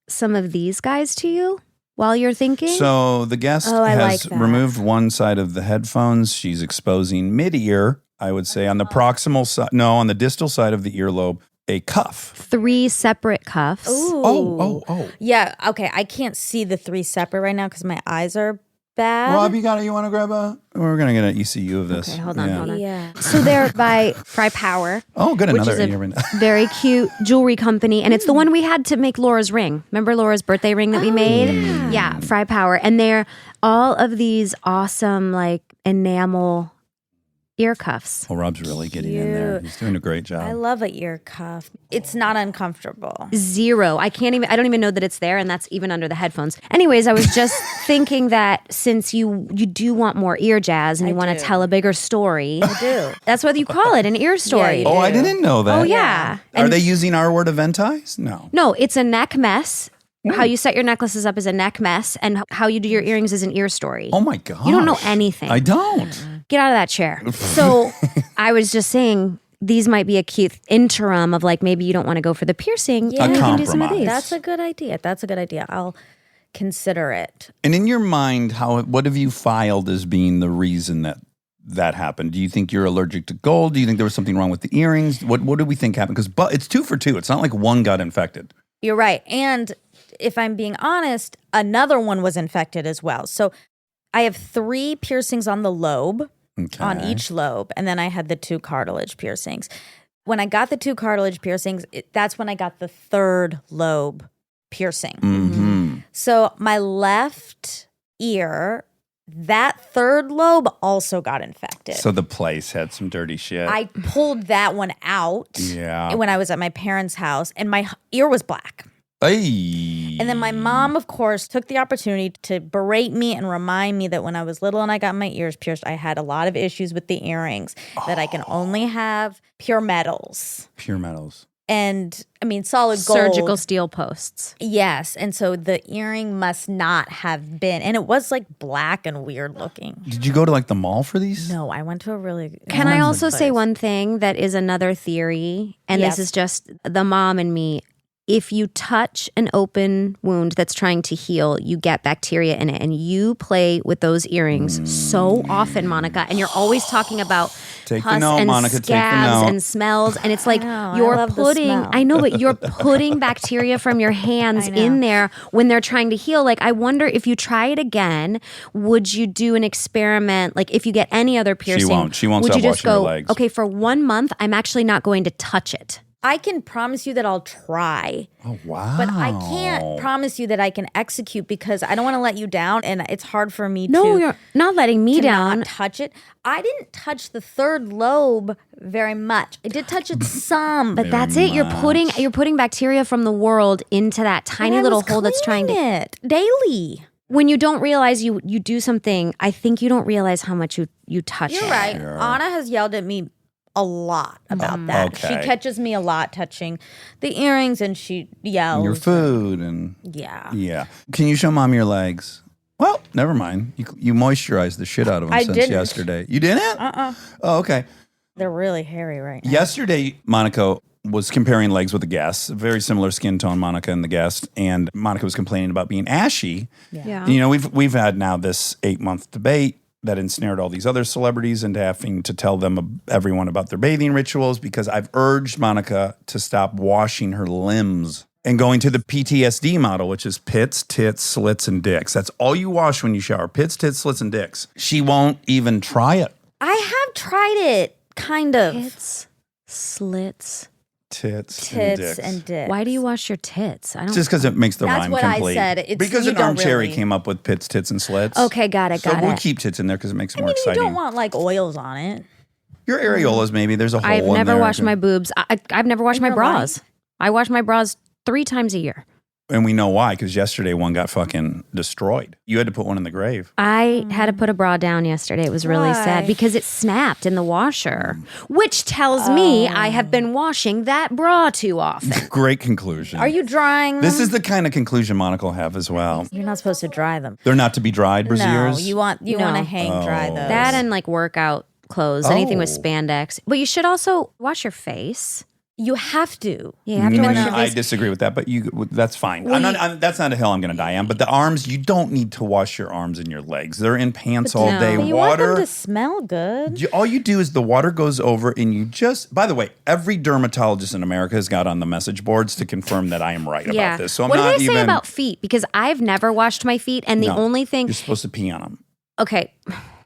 some of these guys to you while you're thinking? So the guest I has like that. removed one side of the headphones. She's exposing mid-ear, I would say, on the proximal side. No, on the distal side of the earlobe, a cuff. 3 separate cuffs. Ooh. Oh. Yeah, okay. I can't see the 3 separate right now because my eyes are bad. Rob, you got it? You want to grab a? We're going to get an ECU of this. Okay, hold on. Yeah. So they're by Fry Power. Oh, good. Which Another is ear. a very cute jewelry company. And it's the one we had to make Laura's ring. Remember Laura's birthday ring that we made? Yeah, Fry Power. And they're all of these awesome like enamel ear cuffs. Oh, Rob's really getting in there. Cute. He's doing a great job. I love an ear cuff. It's not uncomfortable. 0. I don't even know that it's there, and that's even under the headphones. Anyways, I was just thinking that since you do want more ear jazz and you want to do. tell a bigger story, I do. that's what you call it, an ear story. you Oh, I do. didn't know that. Oh, yeah. Are And they using our word eventize? No. no, it's a neck mess. How you set your necklaces up is a neck mess, and how you do your earrings is an ear story. Oh my God. You don't know anything. I don't. Get out of that chair. So I was just saying these might be a cute interim of like maybe you don't want to go for the piercing. Yeah. and you A can do some of compromise. these. That's a good idea. I'll consider it. And in your mind, what have you filed as being the reason that happened? Do you think you're allergic to gold? Do you think there was something wrong with the earrings? What do we think happened? Because it's 2 for 2. It's not like one got infected. You're right. And if I'm being honest, another one was infected as well. So I have 3 piercings on the lobe, Okay. on each lobe, and then I had the 2 cartilage piercings. When I got the 2 cartilage piercings, that's when I got the 3rd lobe piercing. Mm-hmm. So my left ear, that 3rd lobe also got infected. So the place had some dirty shit. I pulled that one out Yeah. when I was at my parents' house, and my ear was black. Ay. And then my mom, of course, took the opportunity to berate me and remind me that when I was little and I got my ears pierced, I had a lot of issues with the earrings, that I can only have pure metals. Pure metals. And I mean, solid gold. surgical steel posts. Yes. And so the earring must not have been. And it was like black and weird looking. Did you go to like the mall for these? No, I went to a really. Can I expensive also say place. one thing that is another theory? And Yes. this is just the mom and me. If you touch an open wound that's trying to heal, you get bacteria in it. And you play with those earrings so often, Monica. And you're always talking about Take the pus note, and Monica, take the scabs note. and smells. And it's like know, I you're love the putting, smell. I know, but you're putting bacteria from your hands I know. in there when they're trying to heal. Like, I wonder if you try it again, would you do an experiment? Like, if you get any other piercing, won't. She won't would stop you just washing her go, legs. okay, for 1 month, I'm actually not going to touch it. I can promise you that I'll try. Oh, wow. But I can't promise you that I can execute because I don't want to let you down, and it's hard for me No, to you're not letting me to down. not touch it. I didn't touch the 3rd lobe very much. I did touch it some, But that's it. You're putting bacteria from the world into that tiny little hole that's trying to. it daily. When you don't realize you do something, I think you don't realize how much you touch You're it. right. Anna has yelled at me a lot about that. Okay. She catches me a lot touching the earrings, and she yells. Your food and Yeah. yeah. Can you show mom your legs? Well, never mind. You moisturized the shit out of them I since didn't. yesterday. You didn't? Oh, okay. They're really hairy right now. Yesterday, Monica was comparing legs with the guest, very similar skin tone, Monica and the guest, and Monica was complaining about being ashy. Yeah. And, you know, we've had now this 8-month debate. that ensnared all these other celebrities into having to tell them everyone about their bathing rituals because I've urged Monica to stop washing her limbs and going to the PTSD model, which is pits, tits, slits, and dicks. That's all you wash when you shower. Pits, tits, slits, and dicks. She won't even try it. I have tried it, kind of. Tits, slits. Tits And dicks. Why do you wash your tits? I don't. Just because it makes the That's rhyme what I complete. said. It's- because you an don't armchair really- came up with pits, tits, and slits. Okay, got it. So we'll keep tits in there because it makes it more You exciting. don't want like oils on it. Your areolas, maybe. There's a hole I've in never there. washed my boobs. I've never washed my your bras. I wash my bras 3 times a year. And we know why, because yesterday one got fucking destroyed. You had to put one in the grave. I had to put a bra down yesterday. It was really sad Why? because it snapped in the washer, which tells me I have been washing that bra too often. Great conclusion. Are you drying This them? is the kind of conclusion Monica will have as well. You're not supposed to dry them. They're not to be dried, No, brassieres? you want to hang dry those. That and like workout clothes, anything with Oh. spandex. But you should also wash your face. you have to. Yeah, you have to wash your I face. disagree with that, but that's fine. That's not a hill I'm going to die on. But the arms, you don't need to wash your arms and your legs. They're in pants all no. day. But you Water. want them to smell good. All you do is the water goes over and you just, by the way, every dermatologist in America has got on the message boards to confirm that I am right Yeah. about this. So I'm what not do they say even. about feet? Because I've never washed my feet, and the No, only thing. You're supposed to pee on them. Okay,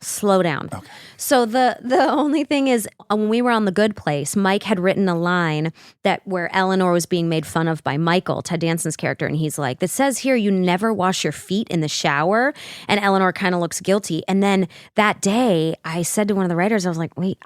slow down. Okay. So the only thing is, when we were on The Good Place, Mike had written a line that where Eleanor was being made fun of by Michael, Ted Danson's character, and he's like, "That says here you never wash your feet in the shower," and Eleanor kind of looks guilty. And then that day, I said to one of the writers, I was like, "Wait,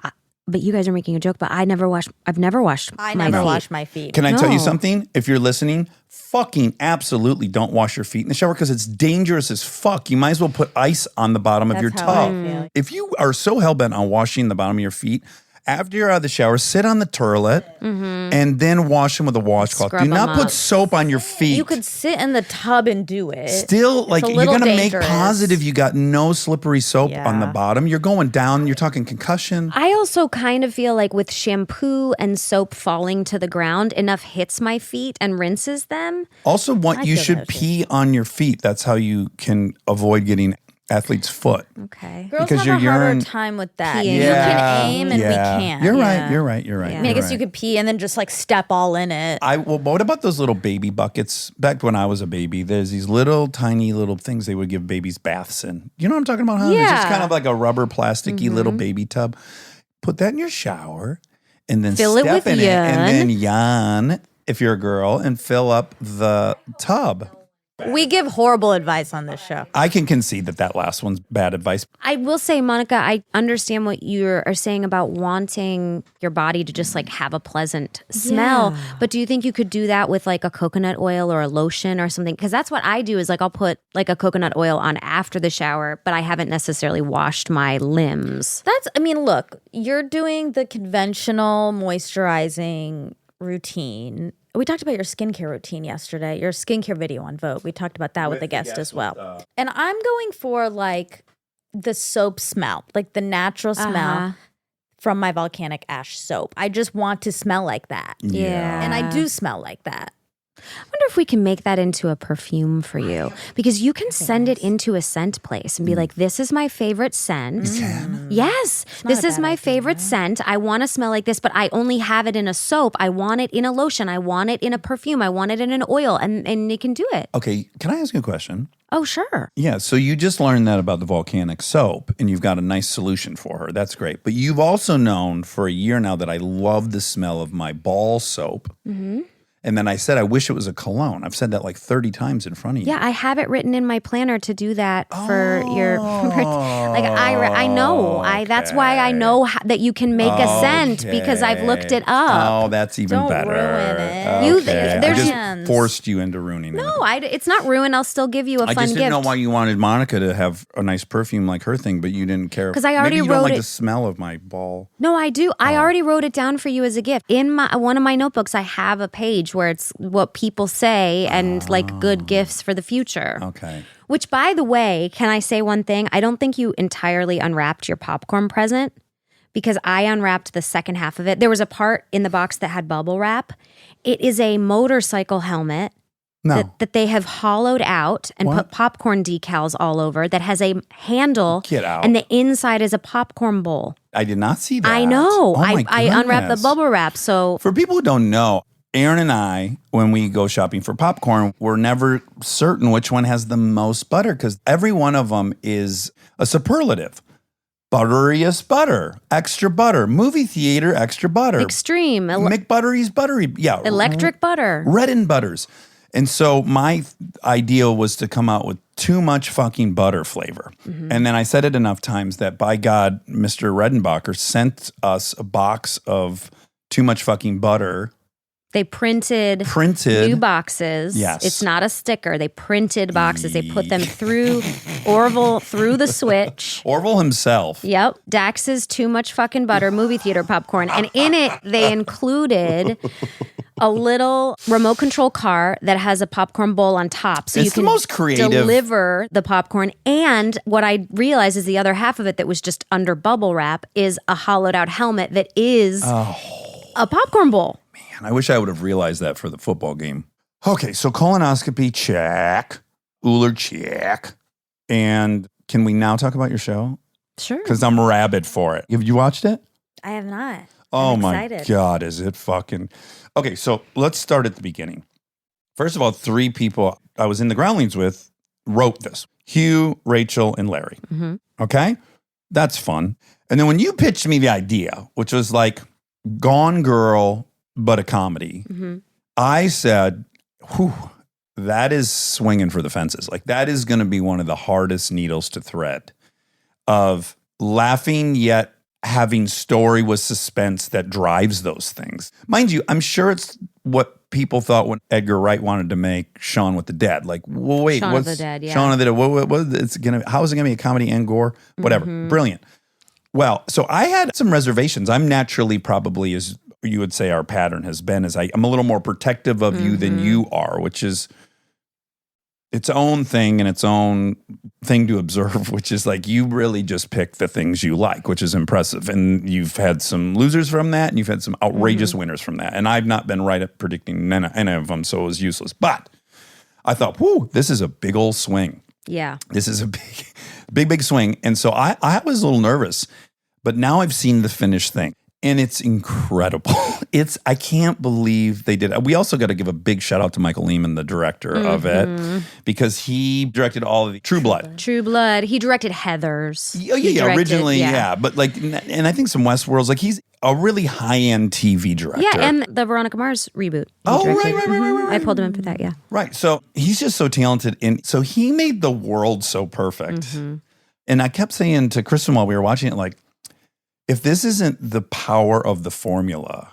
but you guys are making a joke, but I've never washed I my never feet." wash my feet. Can I tell you No. something? If you're listening, fucking absolutely don't wash your feet in the shower because it's dangerous as fuck. You might as well put ice on the bottom of your That's how I tub. feel. If you are so hell-bent on washing the bottom of your feet, after you're out of the shower, sit on the toilet and then wash them with a washcloth. Scrub Do not 'em put up. soap on your feet. You could sit in the tub and do it. Still, like, a you're little going to make dangerous. positive you got no slippery soap on the Yeah. bottom. You're going down. You're talking concussion. I also kind of feel like with shampoo and soap falling to the ground, enough hits my feet and rinses them. Also, what you feel should that shit. pee on your feet. That's how you can avoid getting athlete's foot. Okay. Girls because have a your harder urine- time with that. Peeing. You can aim and we can't. You're Yeah. right. You're right. You're right. I mean, I guess you could pee and then just like step all in it. Well, what about those little baby buckets? Back when I was a baby, there's these little tiny little things they would give babies baths in. You know what I'm talking about, huh? It's just Yeah. kind of like a rubber, plasticky little baby tub. Put that in your shower and then Fill it step with in it and yarn. then yawn if you're a girl and fill up the tub. We give horrible advice on this show. I can concede that last one's bad advice. I will say, Monica, I understand what you are saying about wanting your body to just like have a pleasant smell. Yeah. But do you think you could do that with like a coconut oil or a lotion or something? Because that's what I do is like I'll put like a coconut oil on after the shower, but I haven't necessarily washed my limbs. Look, you're doing the conventional moisturizing routine. We talked about your skincare routine yesterday, your skincare video on Vogue. We talked about that with the guest as well. And I'm going for like the soap smell, like the natural smell from my volcanic ash soap. I just want to smell like that. Yeah. And I do smell like that. I wonder if we can make that into a perfume for you because you can send it into a scent place and be like, this is my favorite scent. Yes, this is my favorite scent. I want to smell like this, but I only have it in a soap. I want it in a lotion. I want it in a perfume. I want it in an oil, and it can do it. Okay, can I ask you a question? Oh, sure. Yeah, so you just learned that about the volcanic soap and you've got a nice solution for her. That's great. But you've also known for a year now that I love the smell of my ball soap. Mm-hmm. And then I said, I wish it was a cologne. I've said that like 30 times in front of you. Yeah, I have it written in my planner to do that for your. Like I know. That's why I know that you can make a scent because I've looked it up. Oh, that's even Don't better. ruin it. Okay. There's- I just forced you into ruining it. No, it's not ruined. I'll still give you a I fun just didn't gift. know why you wanted Monica to have a nice perfume like her thing, but you didn't care. 'Cause I already Maybe you don't wrote like it- the smell of my ball. No, I do. I Oh. already wrote it down for you as a gift. In one of my notebooks, I have a page where it's what people say and like good gifts for the future. Okay. Which, by the way, can I say one thing? I don't think you entirely unwrapped your popcorn present because I unwrapped the second half of it. There was a part in the box that had bubble wrap. It is a motorcycle helmet No. that they have hollowed out and What? put popcorn decals all over that has a handle. Get out. And the inside is a popcorn bowl. I did not see that. I know. Oh my I unwrapped the goodness. bubble wrap. So For people who don't know, Aaron and I, when we go shopping for popcorn, we're never certain which one has the most butter because every one of them is a superlative. Butteriest butter, extra butter, movie theater, extra butter, extreme, McButtery's buttery. Yeah. electric butter. Redden butters. And so my idea was to come out with too much fucking butter flavor. And then I said it enough times that by God, Mr. Redenbacher sent us a box of too much fucking butter. They printed new boxes. Yes. It's not a sticker. They printed boxes. They put them through Orville, through the switch. Orville himself. Yep. Dax's Too Much Fucking Butter movie theater popcorn. And in it, they included a little remote control car that has a popcorn bowl on top. So It's you can the most creative. deliver the popcorn. And what I realized is the other half of it that was just under bubble wrap is a hollowed out helmet that is a popcorn bowl. And I wish I would have realized that for the football game. Okay, so colonoscopy, check. Uller, check. And can we now talk about your show? Sure. Because I'm rabid for it. Have you watched it? I have not. Oh I'm my excited. God, is it fucking... Okay, so let's start at the beginning. First of all, 3 people I was in the Groundlings with wrote this. Hugh, Rachel, and Larry. Okay? That's fun. And then when you pitched me the idea, which was like Gone Girl, but a comedy, I said, whew, that is swinging for the fences. Like that is going to be one of the hardest needles to thread of laughing yet having story with suspense that drives those things. Mind you, I'm sure it's what people thought when Edgar Wright wanted to make Shaun with the Dead. Like, well, wait, Shaun of what's the Dead, yeah. Shaun of the Dead? How is it going to be a comedy and gore? Whatever. Brilliant. Well, so I had some reservations. I'm naturally probably, as you would say our pattern has been, is I'm a little more protective of you than you are, which is its own thing and its own thing to observe, which is like you really just pick the things you like, which is impressive. And you've had some losers from that and you've had some outrageous winners from that. And I've not been right at predicting any of them, so it was useless. But I thought, whoo, this is a big old swing. Yeah. This is a big swing. And so I was a little nervous, but now I've seen the finished thing. And it's incredible. I can't believe they did it. We also got to give a big shout out to Michael Lehman, the director of it, because he directed all of the True Blood. True Blood. He directed Heathers. Yeah, He directed- originally, yeah. But like, and I think some Westworlds, like he's a really high-end TV director. Yeah, and the Veronica Mars reboot. he Oh, directed. right. I pulled him in for that, yeah. Right. So he's just so talented. And so he made the world so perfect. And I kept saying to Kristen while we were watching it, like, if this isn't the power of the formula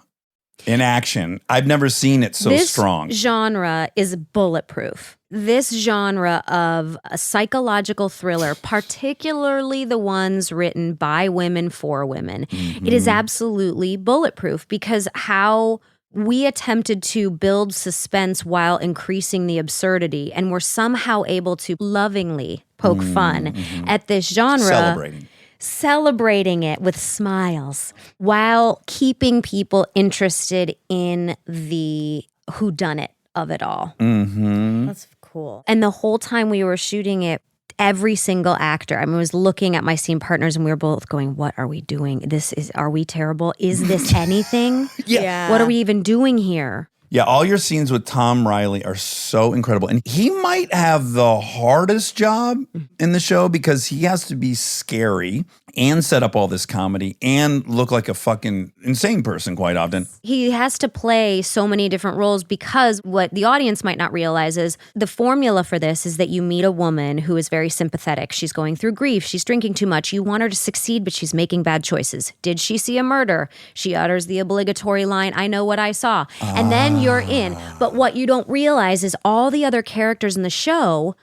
in action, I've never seen it so this strong. genre is bulletproof. This genre of a psychological thriller, particularly the ones written by women for women, it is absolutely bulletproof because how we attempted to build suspense while increasing the absurdity, and we're somehow able to lovingly poke fun at this genre. Celebrating it with smiles while keeping people interested in the whodunit of it all. That's cool. And the whole time we were shooting it, every single actor, I was looking at my scene partners and we were both going, what are we doing? Are we terrible? Is this anything? Yeah. What are we even doing here? Yeah, all your scenes with Tom Riley are so incredible. And he might have the hardest job in the show because he has to be scary and set up all this comedy and look like a fucking insane person quite often. He has to play so many different roles because what the audience might not realize is the formula for this is that you meet a woman who is very sympathetic. She's going through grief. She's drinking too much. You want her to succeed, but she's making bad choices. Did she see a murder? She utters the obligatory line, I know what I saw. And then you're in. But what you don't realize is all the other characters in the show,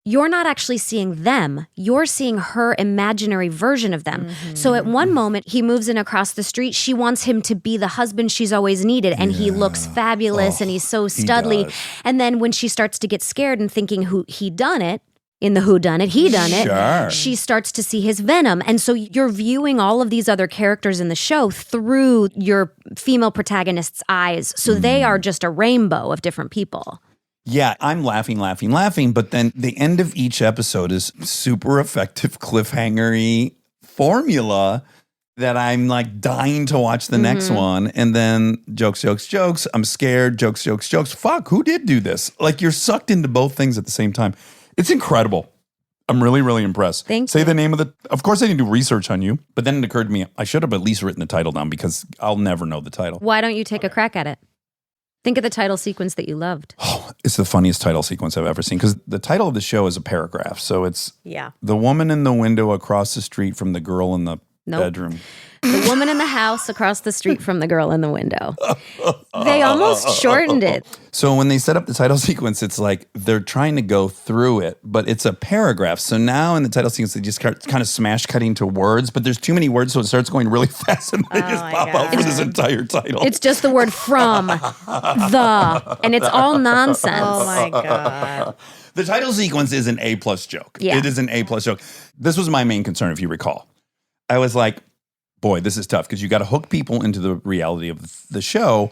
you're not actually seeing them. You're seeing her imaginary version of them. So at one moment, he moves in across the street. She wants him to be the husband she's always needed. And he looks fabulous and he's so studly. does. And then when she starts to get scared and thinking he done it, in the who done it, he done it, Sure. she starts to see his venom. And so you're viewing all of these other characters in the show through your female protagonist's eyes. So they are just a rainbow of different people. Yeah, I'm laughing. But then the end of each episode is super effective cliffhanger-y formula that I'm like dying to watch the next one. And then jokes. I'm scared. Jokes. Fuck, who did do this? Like you're sucked into both things at the same time. It's incredible. I'm really, really impressed. Thank Say you. the name of of course I didn't do research on you, but then it occurred to me, I should have at least written the title down because I'll never know the title. Why don't you take a crack at it? Think of the title sequence that you loved. It's the funniest title sequence I've ever seen because the title of the show is a paragraph. So it's the woman in the window across the street from the girl in the bedroom. The woman in the house across the street from the girl in the window. They almost shortened it. So when they set up the title sequence, it's like they're trying to go through it, but it's a paragraph. So now in the title sequence, they just kind of smash cutting to words, but there's too many words, so it starts going really fast, and they just pop out for this entire title. It's just the word from, the, and it's all nonsense. Oh my God. The title sequence is an A+ joke. Yeah. It is an A+ joke. This was my main concern, if you recall. I was like, boy, this is tough because you got to hook people into the reality of the show.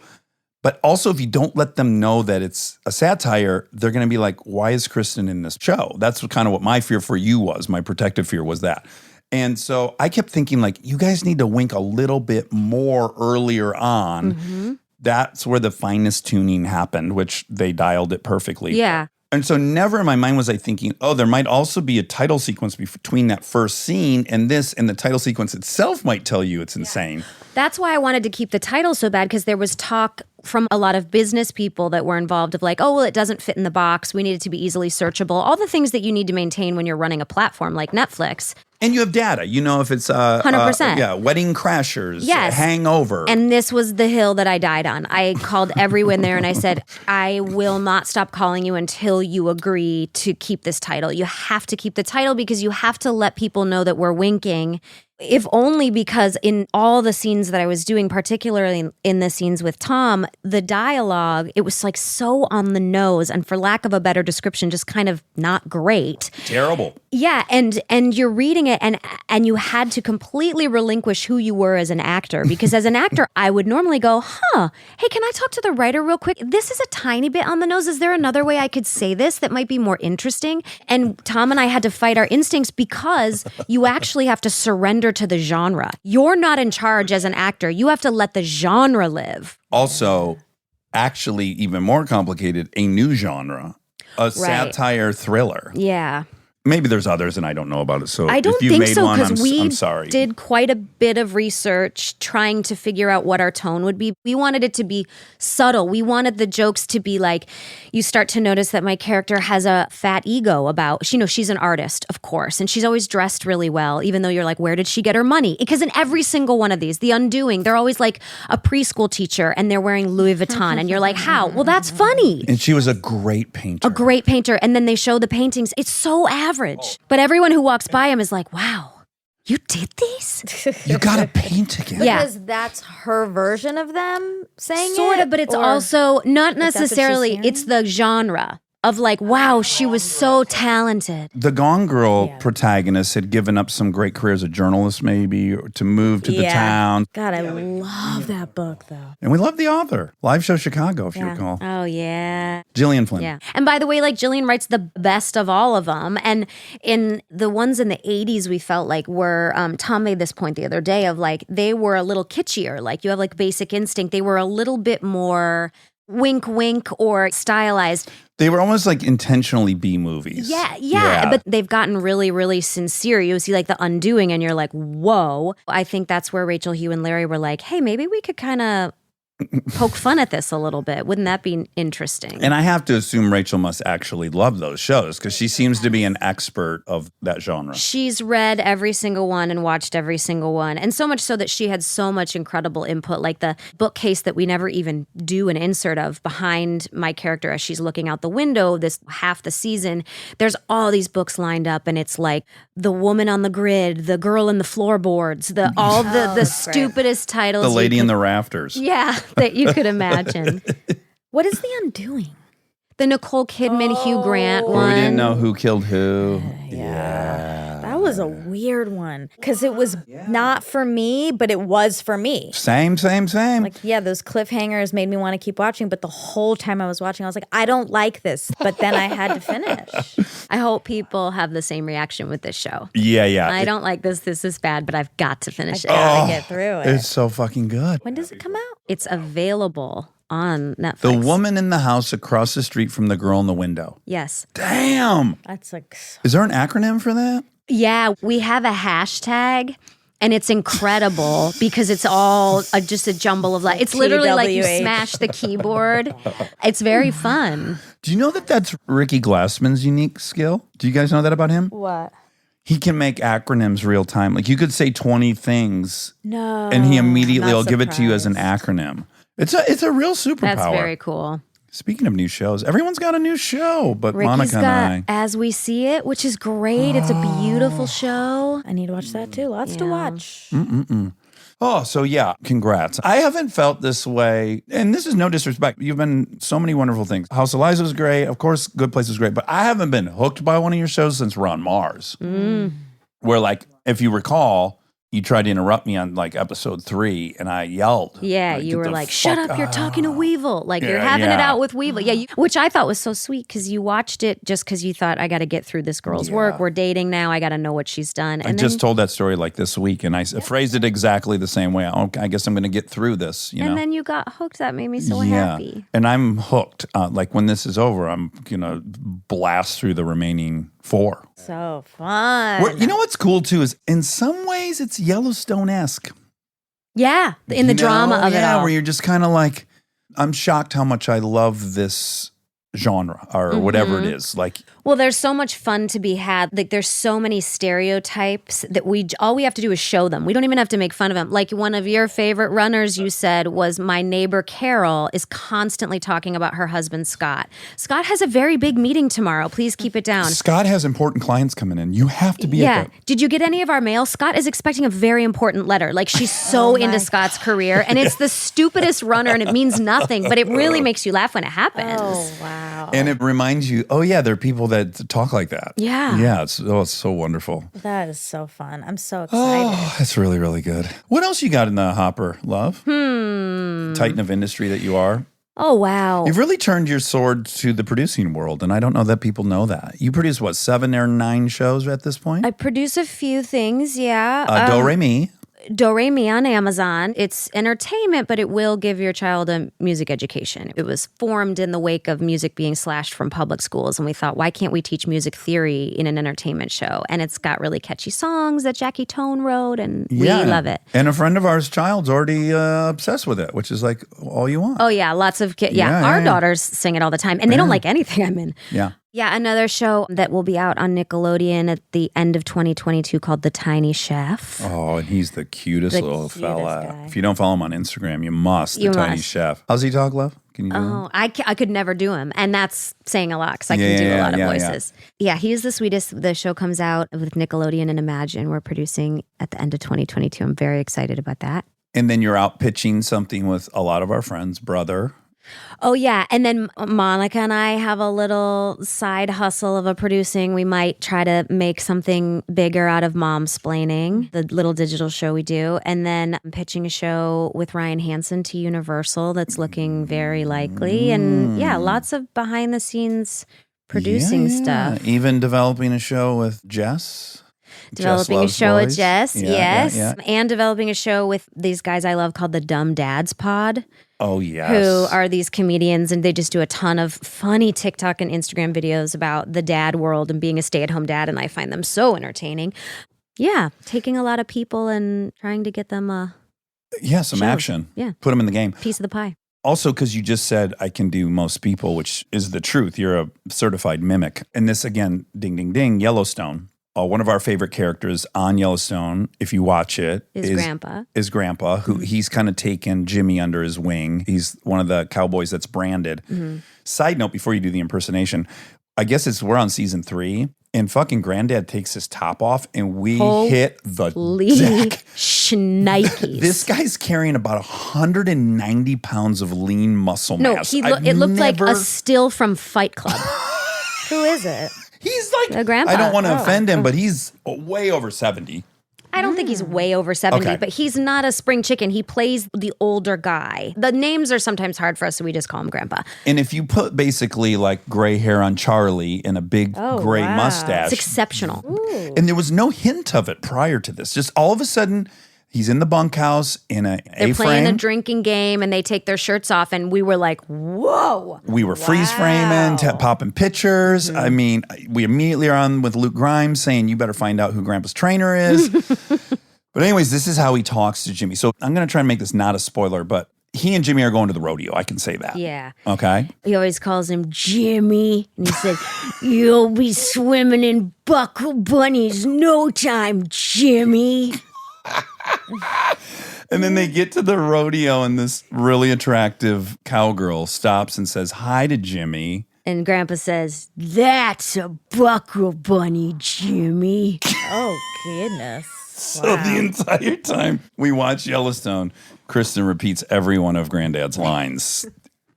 But also, if you don't let them know that it's a satire, they're going to be like, why is Kristen in this show? That's kind of what my fear for you was. My protective fear was that. And so I kept thinking, like, you guys need to wink a little bit more earlier on. That's where the finest tuning happened, which they dialed it perfectly. Yeah. And so never in my mind was I thinking, oh, there might also be a title sequence between that first scene and this, and the title sequence itself might tell you it's insane. That's why I wanted to keep the title so bad, because there was talk from a lot of business people that were involved of like, oh, well, it doesn't fit in the box. We need it to be easily searchable. All the things that you need to maintain when you're running a platform like Netflix. And you have data. You know if it's 100%. Wedding Crashers, Yes. Hangover. And this was the hill that I died on. I called everyone there and I said, I will not stop calling you until you agree to keep this title. You have to keep the title because you have to let people know that we're winking. If only because in all the scenes that I was doing, particularly in the scenes with Tom, the dialogue, it was like so on the nose and for lack of a better description, just kind of not great. Terrible. Yeah, and you're reading it and you had to completely relinquish who you were as an actor, because as an actor, I would normally go, hey, can I talk to the writer real quick? This is a tiny bit on the nose. Is there another way I could say this that might be more interesting? And Tom and I had to fight our instincts because you actually have to surrender to the genre. You're not in charge as an actor. You have to let the genre live. Also, actually even more complicated, a new genre, a satire thriller. Yeah. Maybe there's others and I don't know about it. So I don't if you think made so, one, because we I'm sorry. did quite a bit of research trying to figure out what our tone would be. We wanted it to be subtle. We wanted the jokes to be like, you start to notice that my character has a fat ego about, she's an artist, of course, and she's always dressed really well, even though you're like, where did she get her money? Because in every single one of these, The Undoing, they're always like a preschool teacher and they're wearing Louis Vuitton. And you're like, how? Well, that's funny. And she was a great painter. A great painter. And then they show the paintings. It's so average. But everyone who walks by him is like, wow, you did these? You got to paint again. Yeah. Because that's her version of them saying it? Sort of, but it's Or- also not that's what she's necessarily, hearing? it's the genre of like, wow, she was so talented. The Gone Girl protagonist had given up some great career as a journalist, maybe, or to move to the town. God, I love that book, though. And we love the author. Live Show Chicago, if you recall. Oh, yeah. Gillian Flynn. Yeah. And by the way, like Jillian writes the best of all of them. And in the ones in the 80s, we felt like were, Tom made this point the other day of like, they were a little kitschier. Like you have like Basic Instinct. They were a little bit more wink, wink or stylized. They were almost like intentionally B movies. Yeah. But they've gotten really, really sincere. You see like The Undoing and you're like, whoa. I think that's where Rachel, Hugh, and Larry were like, hey, maybe we could kind of poke fun at this a little bit. Wouldn't that be interesting? And I have to assume Rachel must actually love those shows because she seems to be an expert of that genre. She's read every single one and watched every single one. And so much so that she had so much incredible input, like the bookcase that we never even do an insert of behind my character as she's looking out the window this half the season. There's all these books lined up and it's like The Woman on the Grid, The Girl in the Floorboards, the stupidest titles. The Lady in the Rafters. Yeah, that you could imagine. What is The Undoing? The Nicole Kidman, Hugh Grant Where one. we didn't know who killed who. That was a weird one because it was not for me, but it was for me. Same. Like, yeah, those cliffhangers made me want to keep watching, but the whole time I was watching, I was like, I don't like this. But then I had to finish. I hope people have the same reaction with this show. Yeah. I don't like this. This is bad, but I've got to finish it. Gotta get through it. It's so fucking good. When does it come out? It's available on Netflix. The woman in the house across the street from the girl in the window. Yes. Damn. That's like, Is there an acronym for that? Yeah, we have a hashtag. And it's incredible because it's all just a jumble of it's literally like you TWH. smash the keyboard. It's very fun. Do you know that that's Ricky Glassman's unique skill? Do you guys know that about him? what? He can make acronyms real time. Like you could say 20 things No. and he immediately not will give it to you as an surprised. acronym. It's a real superpower. That's very cool. Speaking of new shows, everyone's got a new show, but Ricky's Monica got and I. As We See It, which is great. It's a beautiful show. I need to watch that too. Lots to watch. Oh, so yeah, congrats. I haven't felt this way, and this is no disrespect. You've been so many wonderful things. House of Lies was great. Of course, Good Place was great, but I haven't been hooked by one of your shows since we're on Mars. Where, like, if you recall, you tried to interrupt me on like episode 3 and I yelled. Yeah, Like, you get were the like, shut fuck up, you're out. talking to Weevil. Like, you're Yeah, having it yeah. out with Weevil. Yeah, which I thought was so sweet because you watched it just because you thought, I got to get through this girl's work. We're dating now. I got to know what she's done. I And just told that story like this week and I phrased it exactly the same way. I guess I'm going to get through this, you know? and then you got hooked. That made me so happy. And I'm hooked. Like when this is over, I'm going to blast through the remaining 4. So fun. You know what's cool too is in some ways it's Yellowstone-esque. Yeah, in the You know? drama of it all. Where you're just kind of like, I'm shocked how much I love this genre or whatever it is. Like, Well, there's so much fun to be had. Like, there's so many stereotypes that all we have to do is show them. We don't even have to make fun of them. Like, one of your favorite runners, you said, was my neighbor Carol is constantly talking about her husband Scott. Scott has a very big meeting tomorrow. Please keep it down. Scott has important clients coming in. You have to be at that. Did you get any of our mail? Scott is expecting a very important letter. Like, she's so into Scott's career, and it's the stupidest runner, and it means nothing, but it really makes you laugh when it happens. Oh, wow. And it reminds you, oh yeah, there are people that talk like that. Yeah. Yeah, it's so wonderful. That is so fun. I'm so excited. Oh, that's really, really good. What else you got in the hopper, love? Titan of industry that you are. Oh, wow. You've really turned your sword to the producing world, and I don't know that people know that. You produce, what, 7 or 9 shows at this point? I produce a few things, yeah. Do Re Mi. Do-Re-Mi on Amazon. It's entertainment, but it will give your child a music education. It was formed in the wake of music being slashed from public schools, and we thought, why can't we teach music theory in an entertainment show? And it's got really catchy songs that Jackie Tone wrote, and we love it. And a friend of ours' child's already obsessed with it, which is like all you want. Oh, yeah, lots of kids. Yeah, our daughters sing it all the time, and they don't like anything I'm in. Yeah. Yeah, another show that will be out on Nickelodeon at the end of 2022 called The Tiny Chef. Oh, and he's the cutest little fella. guy. If you don't follow him on Instagram, you must. You the Tiny must. Chef. How's he talk, love? Can you do him? Oh, I could never do him. And that's saying a lot because I Yeah, can do yeah, a lot of yeah, voices. Yeah, he is the sweetest. The show comes out with Nickelodeon and Imagine. We're producing at the end of 2022. I'm very excited about that. And then you're out pitching something with a lot of our friends, brother. Oh, yeah. And then Monica and I have a little side hustle of a producing. We might try to make something bigger out of Momsplaining, the little digital show we do. And then I'm pitching a show with Ryan Hansen to Universal that's looking very likely. And yeah, lots of behind the scenes producing stuff. Even developing a show with Jess. Developing Jess a Loves show with Boys. Jess, Yeah, yes. yeah. And developing a show with these guys I love called the Dumb Dads Pod. Oh, yes. Who are these comedians, and they just do a ton of funny TikTok and Instagram videos about the dad world and being a stay-at-home dad, and I find them so entertaining. Yeah, taking a lot of people and trying to get them a some shows. action. Yeah. Put them in the game. piece of the pie. Also, because you just said I can do most people, which is the truth. You're a certified mimic. And this, again, ding, ding, ding, Yellowstone. One of our favorite characters on Yellowstone, if you watch it, Is Grandpa. Is Grandpa, who he's kind of taken Jimmy under his wing. He's one of the cowboys that's branded. Side note, before you do the impersonation, I guess we're on season 3, and fucking Granddad takes his top off, and we hit the deck. Shnikes. This guy's carrying about 190 pounds of lean muscle No, mass. it looked like a still from Fight Club. Who is it? He's like, A grandpa. I don't want to offend him, but he's way over 70. I don't think he's way over 70, Okay. but he's not a spring chicken. He plays the older guy. The names are sometimes hard for us, so we just call him Grandpa. And if you put basically like gray hair on Charlie and a big gray mustache. It's exceptional. And there was no hint of it prior to this. Just all of a sudden, he's in the bunkhouse in a They're playing a A-frame. drinking game, and they take their shirts off, and we were like, whoa. We were freeze framing, popping pictures. I mean, we immediately are on with Luke Grimes saying, you better find out who Grandpa's trainer is. But anyways, this is how he talks to Jimmy. So I'm going to try and make this not a spoiler, but he and Jimmy are going to the rodeo. I can say that. Yeah. Okay. He always calls him Jimmy, and he said, you'll be swimming in buckle bunnies no time, Jimmy. And then they get to the rodeo, and this really attractive cowgirl stops and says hi to Jimmy. And Grandpa says, that's a buckle bunny, Jimmy. Oh, goodness. So the entire time we watch Yellowstone, Kristen repeats every one of Granddad's lines.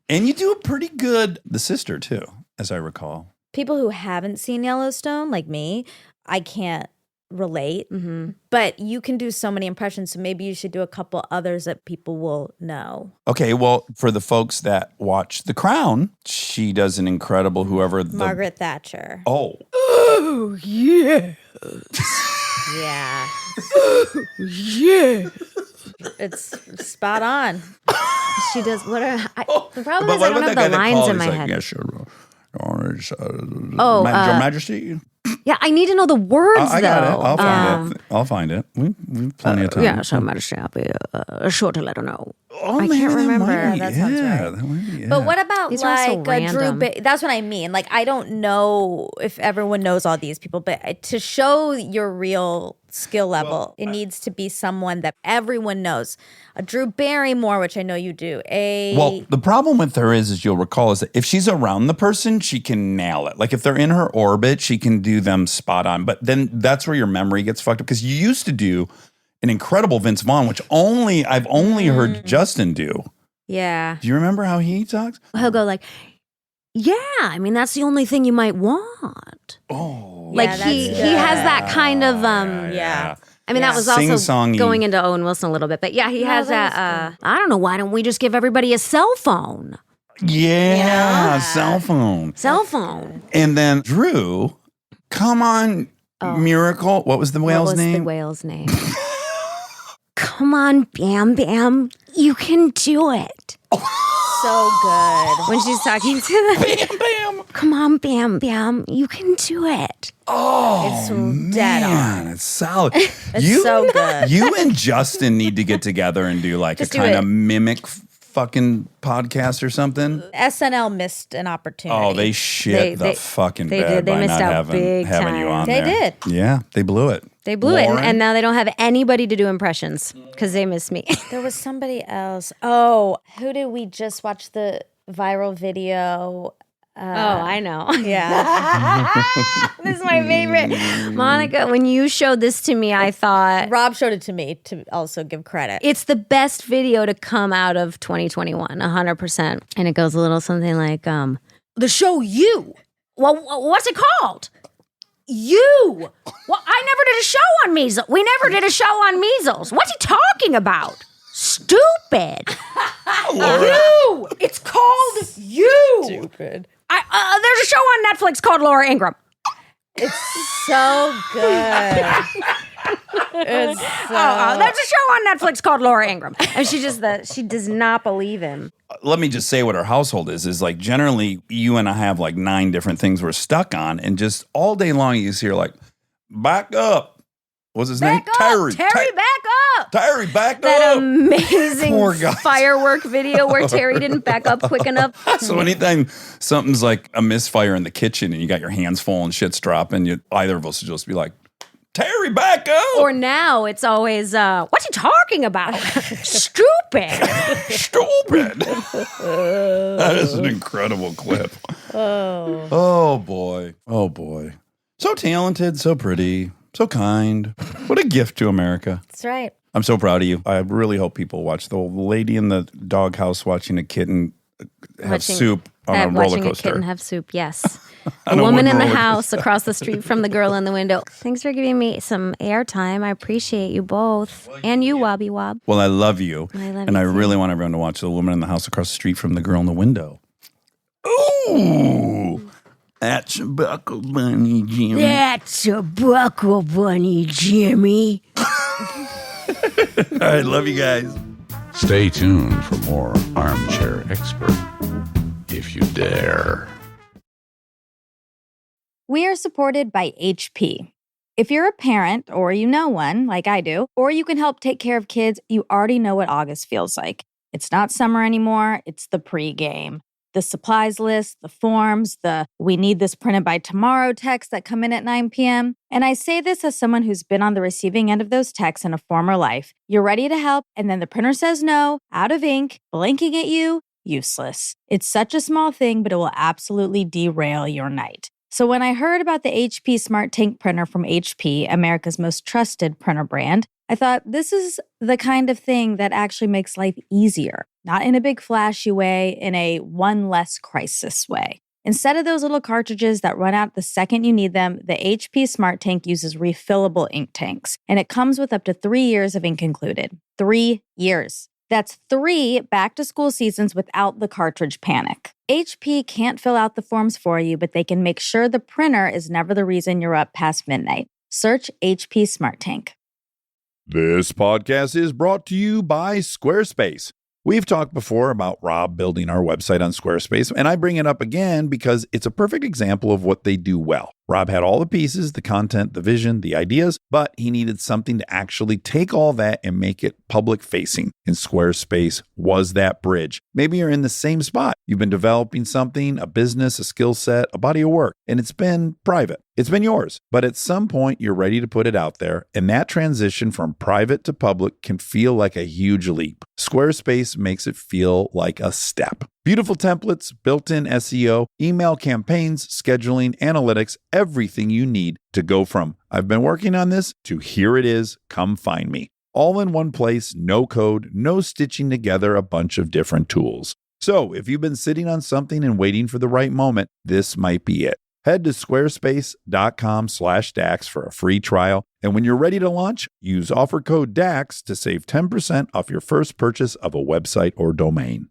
And you do a pretty good, the sister too, as I recall. People who haven't seen Yellowstone, like me, I can't relate. But you can do so many impressions, so maybe you should do a couple others that people will know. Okay, well, for the folks that watch The Crown, she does an incredible Margaret Thatcher. Oh. Oh, yeah. Yeah. Yeah. It's spot on. She does. The problem But is what I don't about have that guy the that lines called? in He's my like, head. yes, sure. Oh, Your Majesty. Yeah, I need to know the words, I got though. it. I'll find it. We've plenty of time. Yeah, so Majesty, I'll be sure to let her know. Oh, I man, can't that remember. might be- That sounds yeah, right. that might be, yeah. But what about These are also like Drew? random. That's what I mean. Like, I don't know if everyone knows all these people, but to show your real skill level, it needs to be someone that everyone knows. A Drew Barrymore, which I know you do. Well, the problem with her is you'll recall, is that if she's around the person, she can nail it. Like if they're in her orbit, she can do them spot on. But then that's where your memory gets fucked up, because you used to do an incredible Vince Vaughn, which I've only heard Justin do. Yeah. Do you remember how he talks? He'll go like, yeah, I mean, that's the only thing you might want. Oh, Like Yeah, he that's has that kind of, yeah. I mean, that was also Sing-songy. going into Owen Wilson a little bit. But yeah, he has that, I don't know, why don't we just give everybody a cell phone? Yeah, cell phone. Cell phone. And then Drew, come on, Miracle. What was the whale's What was name? the whale's name? Come on, Bam Bam. You can do it. So good. When she's talking to the Bam, bam. Come on, Bam Bam. You can do it. It's dead on. Man, it's solid. It's so good. You and Justin need to get together and do like Just a do kind it. of mimic fucking podcast or something. SNL missed an opportunity. Oh, they shit They- the fucking they bed did. They by missed not out having big you time. on They there. did. Yeah, they blew it. They blew it, Lauren? and now they don't have anybody to do impressions because they miss me. There was somebody else. Oh, who did we just watch the viral video? I know. Yeah. This is my favorite. Monica, when you showed this to me, I thought Rob showed it to me to also give credit. it's the best video to come out of 2021, 100%. And it goes a little something like, the show You. Well, what's it called? You. Well, I never did a show on measles. We never did a show on measles. What's he talking about? Stupid. You. It's called You. Stupid. There's a show on Netflix called Laura Ingraham. It's so good. It's so There's a show on Netflix called Laura Ingraham. And she does not believe him. Let me just say what our household is like generally you and I have like 9 different things we're stuck on, and just all day long you see her like, back up. What's his name? Terry, back up. Terry, back That up. amazing Poor guy. firework video where Terry didn't back up quick enough. So anytime something's like a misfire in the kitchen and you got your hands full and shit's dropping, either of us will just be like, Terry, back up. Or now it's always, what's he talking about? Stupid. Stupid. That is an incredible clip. Oh boy. Oh boy. So talented, so pretty, so kind. What a gift to America. That's right. I'm so proud of you. I really hope people watch the lady in the doghouse watching a kitten have Watching- soup on a roller Watching a coaster. kitten have soup, yes. On A a woman wooden in the roller house across the street from the girl in the window. Thanks for giving me some airtime. I appreciate you both. And you, Wobby Wob. Well, I love you. I love and you I too. really want everyone to watch The Woman in the House Across the Street from the Girl in the Window. Ooh. That's a buckle bunny, Jimmy. That's a buckle bunny, Jimmy. All right, love you guys. Stay tuned for more Armchair Expert, if you dare. We are supported by HP. If you're a parent or you know one, like I do, or you can help take care of kids, you already know what August feels like. It's not summer anymore, it's the pregame. The supplies list, the forms, the "we need this printed by tomorrow" texts that come in at 9 p.m. And I say this as someone who's been on the receiving end of those texts in a former life. You're ready to help, and then the printer says no, out of ink, blinking at you, useless. It's such a small thing, but it will absolutely derail your night. So when I heard about the HP Smart Tank printer from HP, America's most trusted printer brand, I thought this is the kind of thing that actually makes life easier, not in a big flashy way, in a one less crisis way. Instead of those little cartridges that run out the second you need them, the HP Smart Tank uses refillable ink tanks, and it comes with up to 3 years of ink included. 3 years. That's 3 back-to-school seasons without the cartridge panic. HP can't fill out the forms for you, but they can make sure the printer is never the reason you're up past midnight. Search HP Smart Tank. This podcast is brought to you by Squarespace. We've talked before about Rob building our website on Squarespace, and I bring it up again because it's a perfect example of what they do well. Rob had all the pieces, the content, the vision, the ideas, but he needed something to actually take all that and make it public facing. And Squarespace was that bridge. Maybe you're in the same spot. You've been developing something, a business, a skill set, a body of work, and it's been private. It's been yours. But at some point, you're ready to put it out there, and that transition from private to public can feel like a huge leap. Squarespace makes it feel like a step. Beautiful templates, built-in SEO, email campaigns, scheduling, analytics, everything you need to go from "I've been working on this" to "here it is, come find me." All in one place, no code, no stitching together a bunch of different tools. So if you've been sitting on something and waiting for the right moment, this might be it. Head to squarespace.com/DAX for a free trial. And when you're ready to launch, use offer code DAX to save 10% off your first purchase of a website or domain.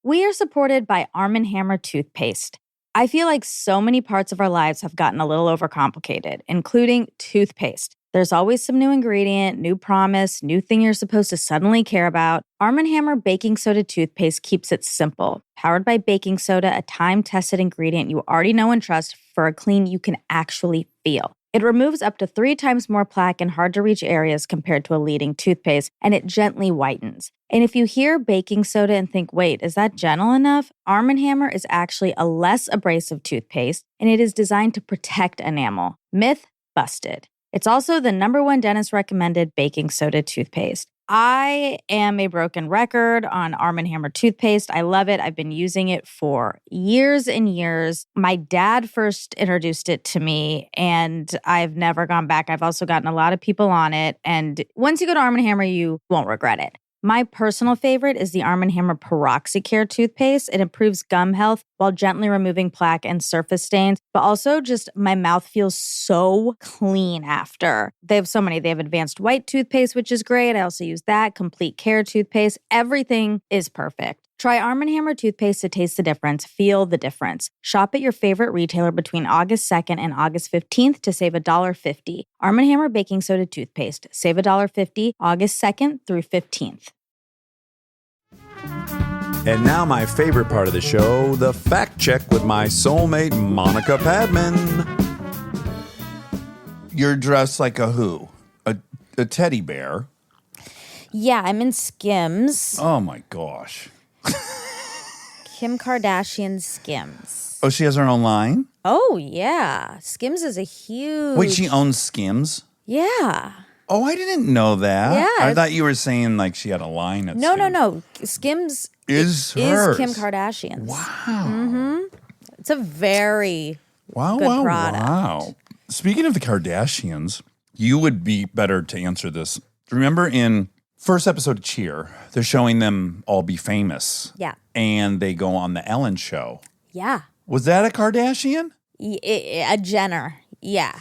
We are supported by Arm & Hammer toothpaste. I feel like so many parts of our lives have gotten a little overcomplicated, including toothpaste. There's always some new ingredient, new promise, new thing you're supposed to suddenly care about. Arm & Hammer baking soda toothpaste keeps it simple. Powered by baking soda, a time-tested ingredient you already know and trust for a clean you can actually feel. It removes up to 3 times more plaque in hard-to-reach areas compared to a leading toothpaste, and it gently whitens. And if you hear baking soda and think, wait, is that gentle enough? Arm & Hammer is actually a less abrasive toothpaste, and it is designed to protect enamel. Myth busted. It's also the #1 dentist-recommended baking soda toothpaste. I am a broken record on Arm & Hammer toothpaste. I love it. I've been using it for years and years. My dad first introduced it to me, and I've never gone back. I've also gotten a lot of people on it, and once you go to Arm & Hammer, you won't regret it. My personal favorite is the Arm & Hammer Peroxicare toothpaste. It improves gum health while gently removing plaque and surface stains, but also just my mouth feels so clean after. They have so many. They have advanced white toothpaste, which is great. I also use that. Complete Care toothpaste. Everything is perfect. Try Arm & Hammer toothpaste to taste the difference. Feel the difference. Shop at your favorite retailer between August 2nd and August 15th to save $1.50. Arm & Hammer baking soda toothpaste. Save $1.50 August 2nd through 15th. And now my favorite part of the show, the fact check with my soulmate, Monica Padman. You're dressed like a who? A teddy bear? Yeah, I'm in Skims. Oh my gosh. Kim Kardashian Skims. Oh, she has her own line? Oh, yeah. Skims is a huge... Wait, she owns Skims? Yeah. Oh, I didn't know that. Yeah. I thought you were saying like she had a line of No. Skims. Skims Is hers. Kim Kardashian's. Wow. It's a very Wow, good product. wow. Speaking of the Kardashians, you would be better to answer this. Remember in First episode of Cheer, they're showing them all be famous. Yeah. And they go on the Ellen show. Yeah. Was that a Kardashian? A Jenner. Yeah.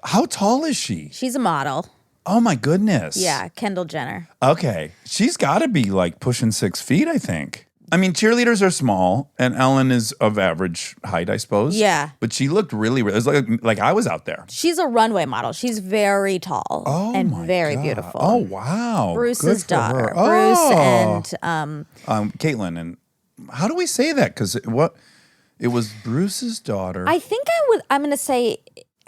How tall is she? She's a model. Oh my goodness. Yeah. Kendall Jenner. Okay. She's got to be like pushing 6 feet, I think. I mean, cheerleaders are small, and Ellen is of average height, I suppose. Yeah. But she looked really, it was like I was out there. She's a runway model. She's very tall and very beautiful. Oh, wow. Bruce's Good for her. daughter. Bruce and Caitlin. And how do we say that? Because it was Bruce's daughter. I think I'm going to say,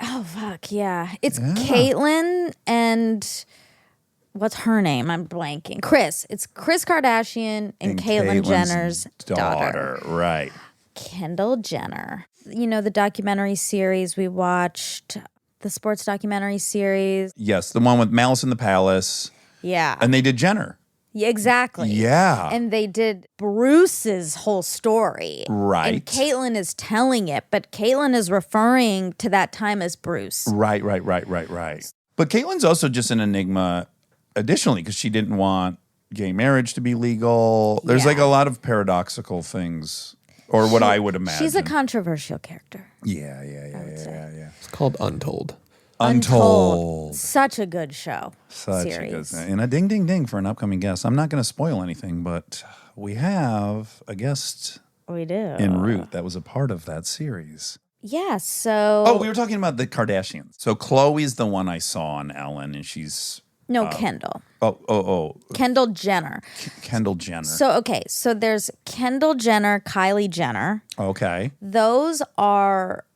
oh, fuck, yeah. It's Caitlin and what's her name? I'm blanking. Chris. It's Kris Kardashian and Caitlyn Jenner's daughter. Right. Kendall Jenner. You know, the documentary series we watched, the sports documentary series. Yes, the one with Malice in the Palace. Yeah. And they did Jenner. Yeah, exactly. Yeah. And they did Bruce's whole story. Right. And Caitlyn is telling it, but Caitlyn is referring to that time as Bruce. Right. But Caitlyn's also just an enigma additionally because she didn't want gay marriage to be legal. There's like a lot of paradoxical things, or what I would imagine. She's a controversial character. Yeah. It's called Untold. Untold. Such a good show. Such series. a good, and a ding, ding, ding for an upcoming guest. I'm not going to spoil anything, but we have a guest We do. en route that was a part of that series. Yeah, so... Oh, we were talking about the Kardashians. So Khloe's the one I saw on Ellen, and she's... No, Kendall. Oh. Kendall Jenner. Kendall Jenner. So there's Kendall Jenner, Kylie Jenner. Okay. Those are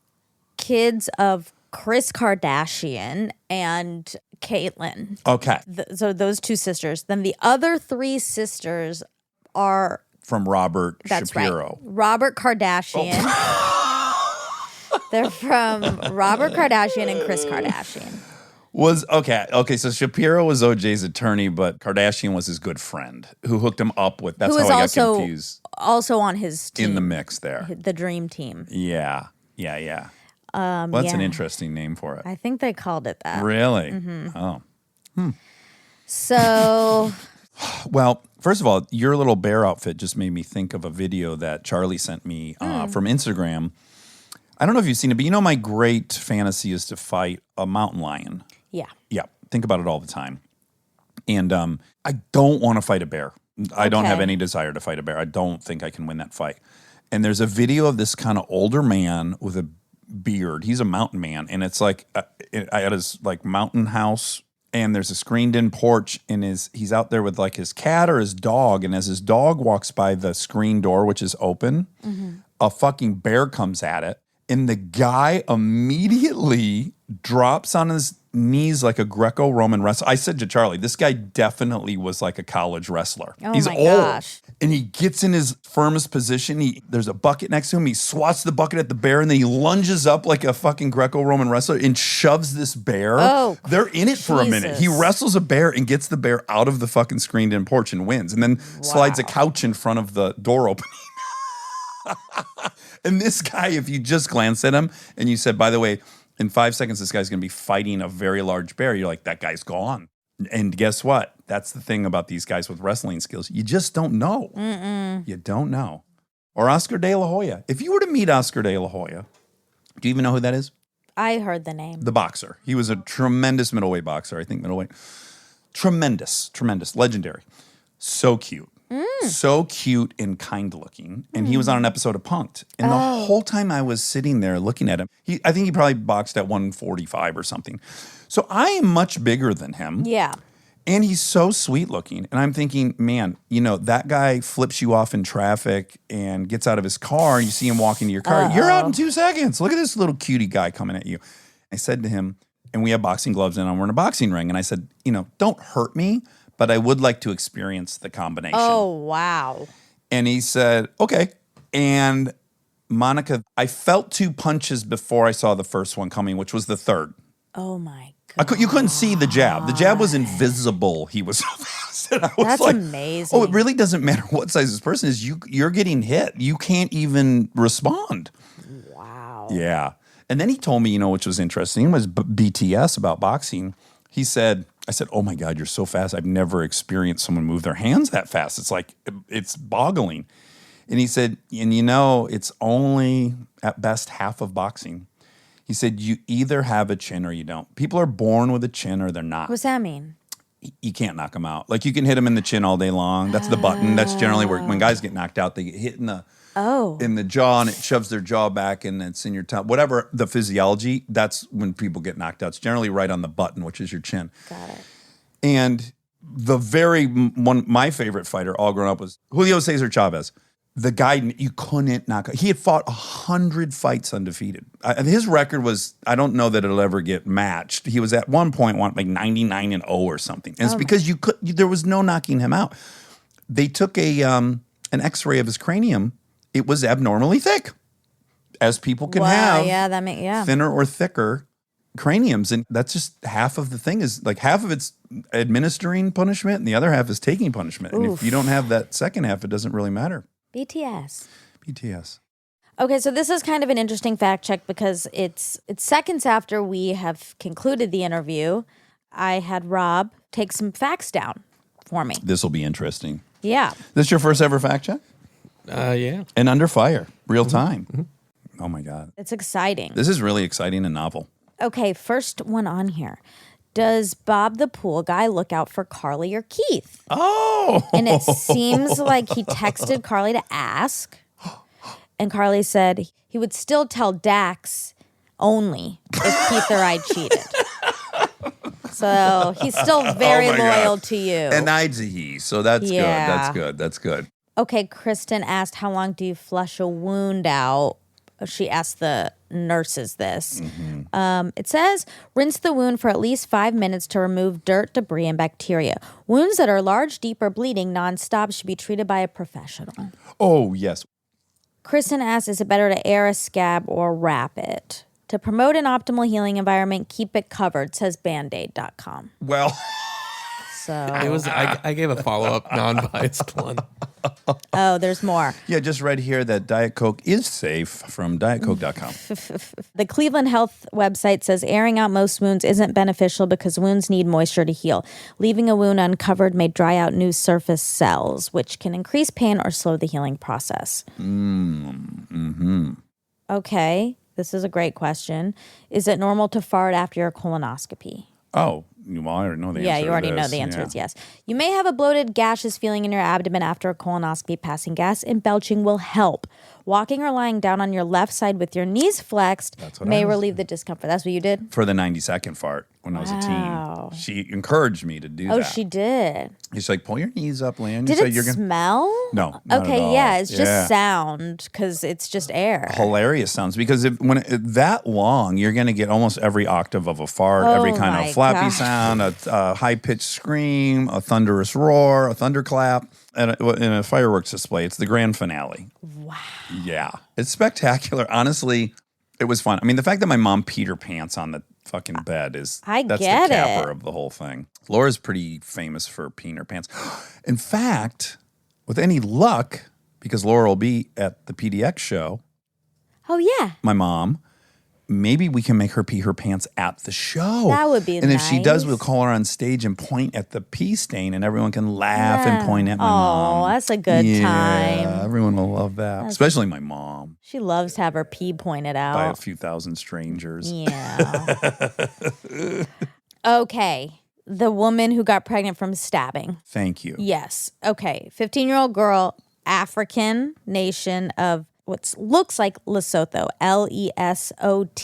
kids of Kris Kardashian and Caitlyn. Okay. So those two sisters. Then the other three sisters are... From Robert That's Shapiro. right. Robert Kardashian. They're from Robert Kardashian and Kris Kardashian. Okay. So Shapiro was OJ's attorney, but Kardashian was his good friend who hooked him up with. That's Who how was I got confused also on his team. in the mix there. The dream team. Yeah. Well, that's an interesting name for it. I think they called it that. Really? Mm-hmm. Oh. So, Well, first of all, your little bear outfit just made me think of a video that Charlie sent me from Instagram. I don't know if you've seen it, but you know my great fantasy is to fight a mountain lion. yeah. Yeah, think about it all the time. And I don't want to fight a bear. I don't have Okay. any desire to fight a bear. I don't think I can win that fight. And there's a video of this kind of older man with a beard. He's a mountain man, and it's like at his like mountain house. And there's a screened-in porch, and he's out there with like his cat or his dog. And as his dog walks by the screen door, which is open, a fucking bear comes at it, and the guy immediately drops on his knees like a Greco-Roman wrestler. I said to Charlie, this guy definitely was like a college wrestler. Oh He's my old. gosh. And he gets in his firmest position. There's a bucket next to him. He swats the bucket at the bear, and then he lunges up like a fucking Greco-Roman wrestler and shoves this bear. Oh, they're in it for a minute. He Jesus. wrestles a bear and gets the bear out of the fucking screened-in porch and wins, and then slides a couch in front of the door opening. And this guy, if you just glance at him and you said, by the way, in 5 seconds, this guy's going to be fighting a very large bear, you're like, that guy's gone. And guess what? That's the thing about these guys with wrestling skills. You just don't know. You don't know. Or Oscar De La Hoya. If you were to meet Oscar De La Hoya, do you even know who that is? I heard the name. The boxer. He was a tremendous middleweight boxer. I think middleweight. Tremendous, legendary. So cute. So cute and kind looking. And he was on an episode of Punk'd. And the whole time I was sitting there looking at him, I think he probably boxed at 145 or something. So I am much bigger than him. Yeah. And he's so sweet looking. And I'm thinking, man, you know, that guy flips you off in traffic and gets out of his car and you see him walking to your car. You're out in 2 seconds. Look at this little cutie guy coming at you. I said to him, and we have boxing gloves and we're in a boxing ring. And I said, you know, don't hurt me, but I would like to experience the combination. Oh, wow. And he said, okay. And Monica, I felt 2 punches before I saw the first one coming, which was the third. Oh, my God. You couldn't see the jab. The jab was invisible. He was so fast. And I was That's like, amazing. oh, it really doesn't matter what size this person is. You're getting hit. You can't even respond. Wow. Yeah. And then he told me, you know, which was interesting, was BTS about boxing. He said, I said, oh my God, you're so fast. I've never experienced someone move their hands that fast. It's like, it's boggling. And he said, and it's only at best half of boxing. He said, you either have a chin or you don't. People are born with a chin or they're not. What does that mean? You can't knock them out. Like you can hit them in the chin all day long. That's the button. That's generally where when guys get knocked out, they get hit in the jaw and it shoves their jaw back and it's in your tongue. Whatever the physiology, that's when people get knocked out. It's generally right on the button, which is your chin. Got it. And my favorite fighter all growing up was Julio Cesar Chavez. The guy you couldn't knock out. He had fought 100 fights undefeated. His record was, I don't know that it'll ever get matched. He was at one point like 99-0 or something. And it's because there was no knocking him out. They took an X-ray of his cranium. It was abnormally thick, as people can have thinner or thicker craniums. And that's just half of the thing is like half of it's administering punishment and the other half is taking punishment. And if you don't have that second half, it doesn't really matter. BTS. Okay, so this is kind of an interesting fact check because it's seconds after we have concluded the interview. I had Rob take some facts down for me. This will be interesting. Yeah. This your first ever fact check? Yeah. And under fire, real time. Mm-hmm. Oh my God. It's exciting. This is really exciting and novel. Okay, first one on here. Does Bob the pool guy look out for Carly or Keith? Oh. And it seems like he texted Carly to ask. And Carly said he would still tell Dax only if Keith or I cheated. So he's still very loyal to you. And I'd a he, so that's good. That's good. That's good. Okay, Kristen asked, how long do you flush a wound out? She asked the nurses this. Mm-hmm. It says, rinse the wound for at least 5 minutes to remove dirt, debris, and bacteria. Wounds that are large, deep, or bleeding nonstop should be treated by a professional. Oh, yes. Kristen asked, is it better to air a scab or wrap it? To promote an optimal healing environment, keep it covered, says Bandaid.com. Well... It was. I gave a follow-up non-biased one. Oh, there's more. Yeah, just read here that Diet Coke is safe from dietcoke.com. The Cleveland Health website says airing out most wounds isn't beneficial because wounds need moisture to heal. Leaving a wound uncovered may dry out new surface cells, which can increase pain or slow the healing process. Mm-hmm. Okay, this is a great question. Is it normal to fart after your colonoscopy? Oh, well, I already know the answer. Yeah, you already know the answer is yes. You may have a bloated, gaseous feeling in your abdomen after a colonoscopy. Passing gas and belching will help. Walking or lying down on your left side with your knees flexed may relieve the discomfort. That's what you did? For the 90-second fart when I was a teen. She encouraged me to do that. Oh, she did. She's like, pull your knees up, Leanne. Did it smell? No, not okay, at all. Yeah, it's just sound because it's just air. Hilarious sounds because when that long, you're going to get almost every octave of a fart, every kind of flappy sound, a high-pitched scream, a thunderous roar, a thunderclap, and a fireworks display. It's the grand finale. Wow. Yeah. It's spectacular. Honestly, it was fun. I mean, the fact that my mom peed her pants on the fucking bed that's the capper of the whole thing. Laura's pretty famous for peeing her pants. In fact, with any luck, because Laura will be at the PDX show. Oh, yeah. My mom. Maybe we can make her pee her pants at the show. That would be nice. And if she does, we'll call her on stage and point at the pee stain and everyone can laugh and point at my mom. Oh, that's a good time. Yeah, everyone will love that. Especially my mom. She loves to have her pee pointed out. By a few thousand strangers. Yeah. Okay. The woman who got pregnant from stabbing. Thank you. Yes. Okay. 15-year-old girl, African nation of what looks like Lesotho, Lesotho.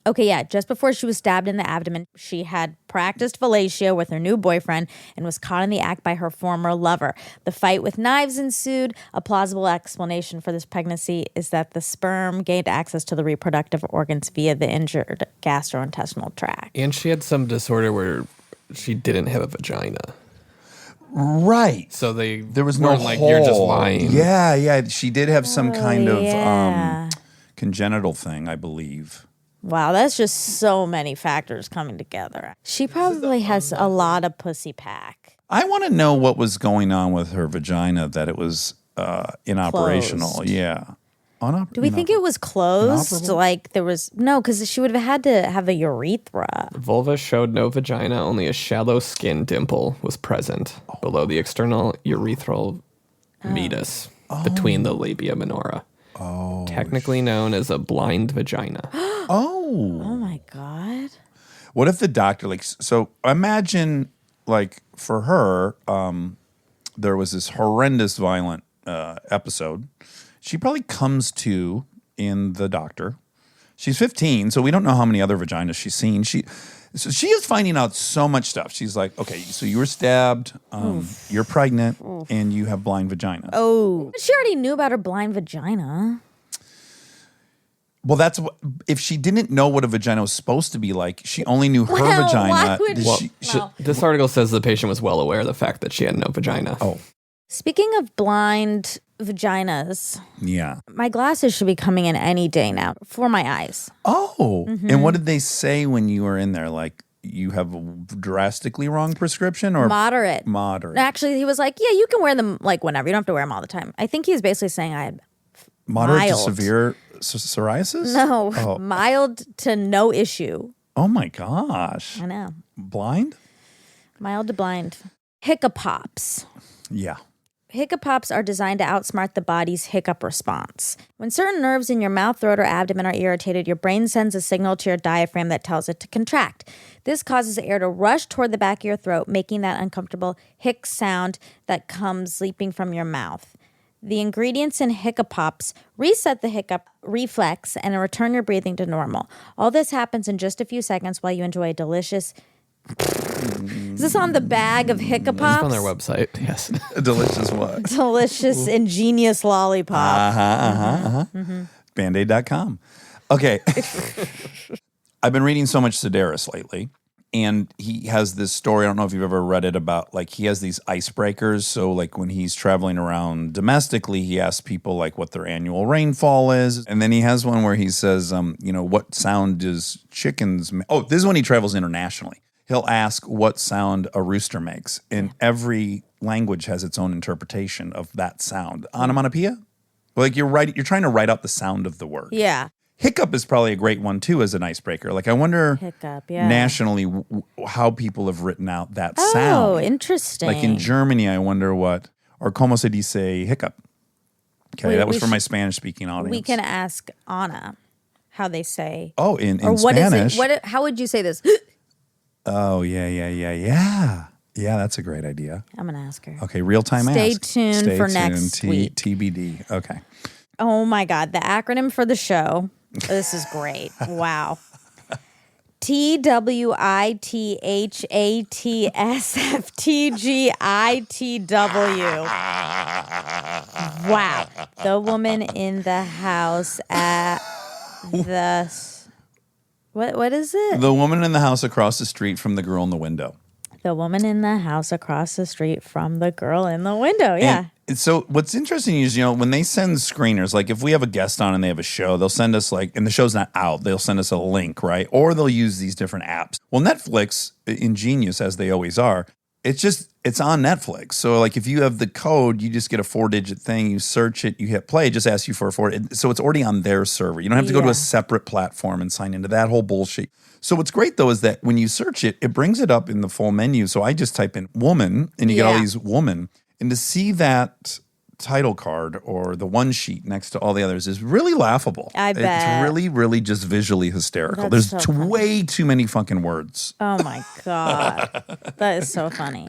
Okay, yeah, just before she was stabbed in the abdomen, she had practiced fellatio with her new boyfriend and was caught in the act by her former lover. The fight with knives ensued. A plausible explanation for this pregnancy is that the sperm gained access to the reproductive organs via the injured gastrointestinal tract. And she had some disorder where she didn't have a vagina. Right. So there was no like hole. You're just lying. Yeah. She did have some kind of congenital thing, I believe. Wow, that's just so many factors coming together. She probably has a lot of pussy pack. I want to know what was going on with her vagina that it was inoperational. Closed. Yeah. Unoperable? Do we think it was closed? Inoperable? Like there was no, because she would have had to have a urethra. Vulva showed no vagina, only a shallow skin dimple was present below the external urethral meatus between the labia minora. Technically known as a blind vagina. Oh. Oh my God. What if the doctor, like, so imagine, like, for her, there was this horrendous violent episode. She probably comes to in the doctor. She's 15, so we don't know how many other vaginas she's seen. So she is finding out so much stuff. She's like, okay, so you were stabbed, you're pregnant, and you have blind vagina. Oh. But she already knew about her blind vagina. Well, that's what, if she didn't know what a vagina was supposed to be like, she only knew her Well, vagina. why would Did This article says the patient was well aware of the fact that she had no vagina. Oh, Speaking of blind vaginas, yeah. my glasses should be coming in any day now for my eyes. Oh, Mm-hmm. and what did they say when you were in there? Like, you have a drastically wrong prescription or Moderate. moderate? Actually, he was like, yeah, you can wear them like whenever. You don't have to wear them all the time. I think he was basically saying I had Moderate to mild. severe psoriasis? no, Oh. mild to no issue. Oh my gosh. I know. Blind? Mild to blind. Hiccupops. Yeah. Hiccupops are designed to outsmart the body's hiccup response. When certain nerves in your mouth, throat, or abdomen are irritated, your brain sends a signal to your diaphragm that tells it to contract. This causes air to rush toward the back of your throat, making that uncomfortable hic sound that comes leaping from your mouth. The ingredients in Hiccupops reset the hiccup reflex and return your breathing to normal. All this happens in just a few seconds while you enjoy a delicious... Is this on the bag of Hiccupops? It's on their website, yes. Delicious what? Delicious, ingenious lollipop. Bandaid.com. Okay. I've been reading so much Sedaris lately, and he has this story. I don't know if you've ever read it about, like, he has these icebreakers. So, like, when he's traveling around domestically, he asks people, like, what their annual rainfall is. And then he has one where he says, what sound does chickens make? Oh, this is when he travels internationally. He'll ask what sound a rooster makes. And every language has its own interpretation of that sound. Onomatopoeia? Like, you're trying to write out the sound of the word. Yeah. Hiccup is probably a great one, too, as an icebreaker. Like, I wonder Hiccup, yeah. nationally how people have written out that Oh, sound. interesting. Like, in Germany, I wonder what, or como se dice hiccup? Okay, that was we for my Spanish-speaking audience. We can ask Anna how they say. Oh, in or what Spanish. is it? How would you say this? Oh, yeah. Yeah, that's a great idea. I'm going to ask her. Okay, real-time Stay ask. tuned for next week. TBD. Okay. Oh my God. The acronym for the show. This is great. Wow. TWITHATSFTGITW. Wow. The woman in the house at the... What is it? The woman in the house across the street from the girl in the window. The woman in the house across the street from the girl in the window. Yeah. And so what's interesting is, when they send screeners, like if we have a guest on and they have a show, they'll send us and the show's not out, they'll send us a link, right? Or they'll use these different apps. Well, Netflix, ingenious as they always are, it's on Netflix. So like if you have the code, you just get a 4-digit thing, you search it, you hit play, it just asks you for a 4. So it's already on their server. You don't have to go to a separate platform and sign into that whole bullshit. So what's great though is that when you search it, it brings it up in the full menu. So I just type in woman and you get all these woman. And to see that title card or the one sheet next to all the others is really laughable. I bet. It's really, really just visually hysterical. That's There's so funny. way too many fucking words. Oh my God. That is so funny.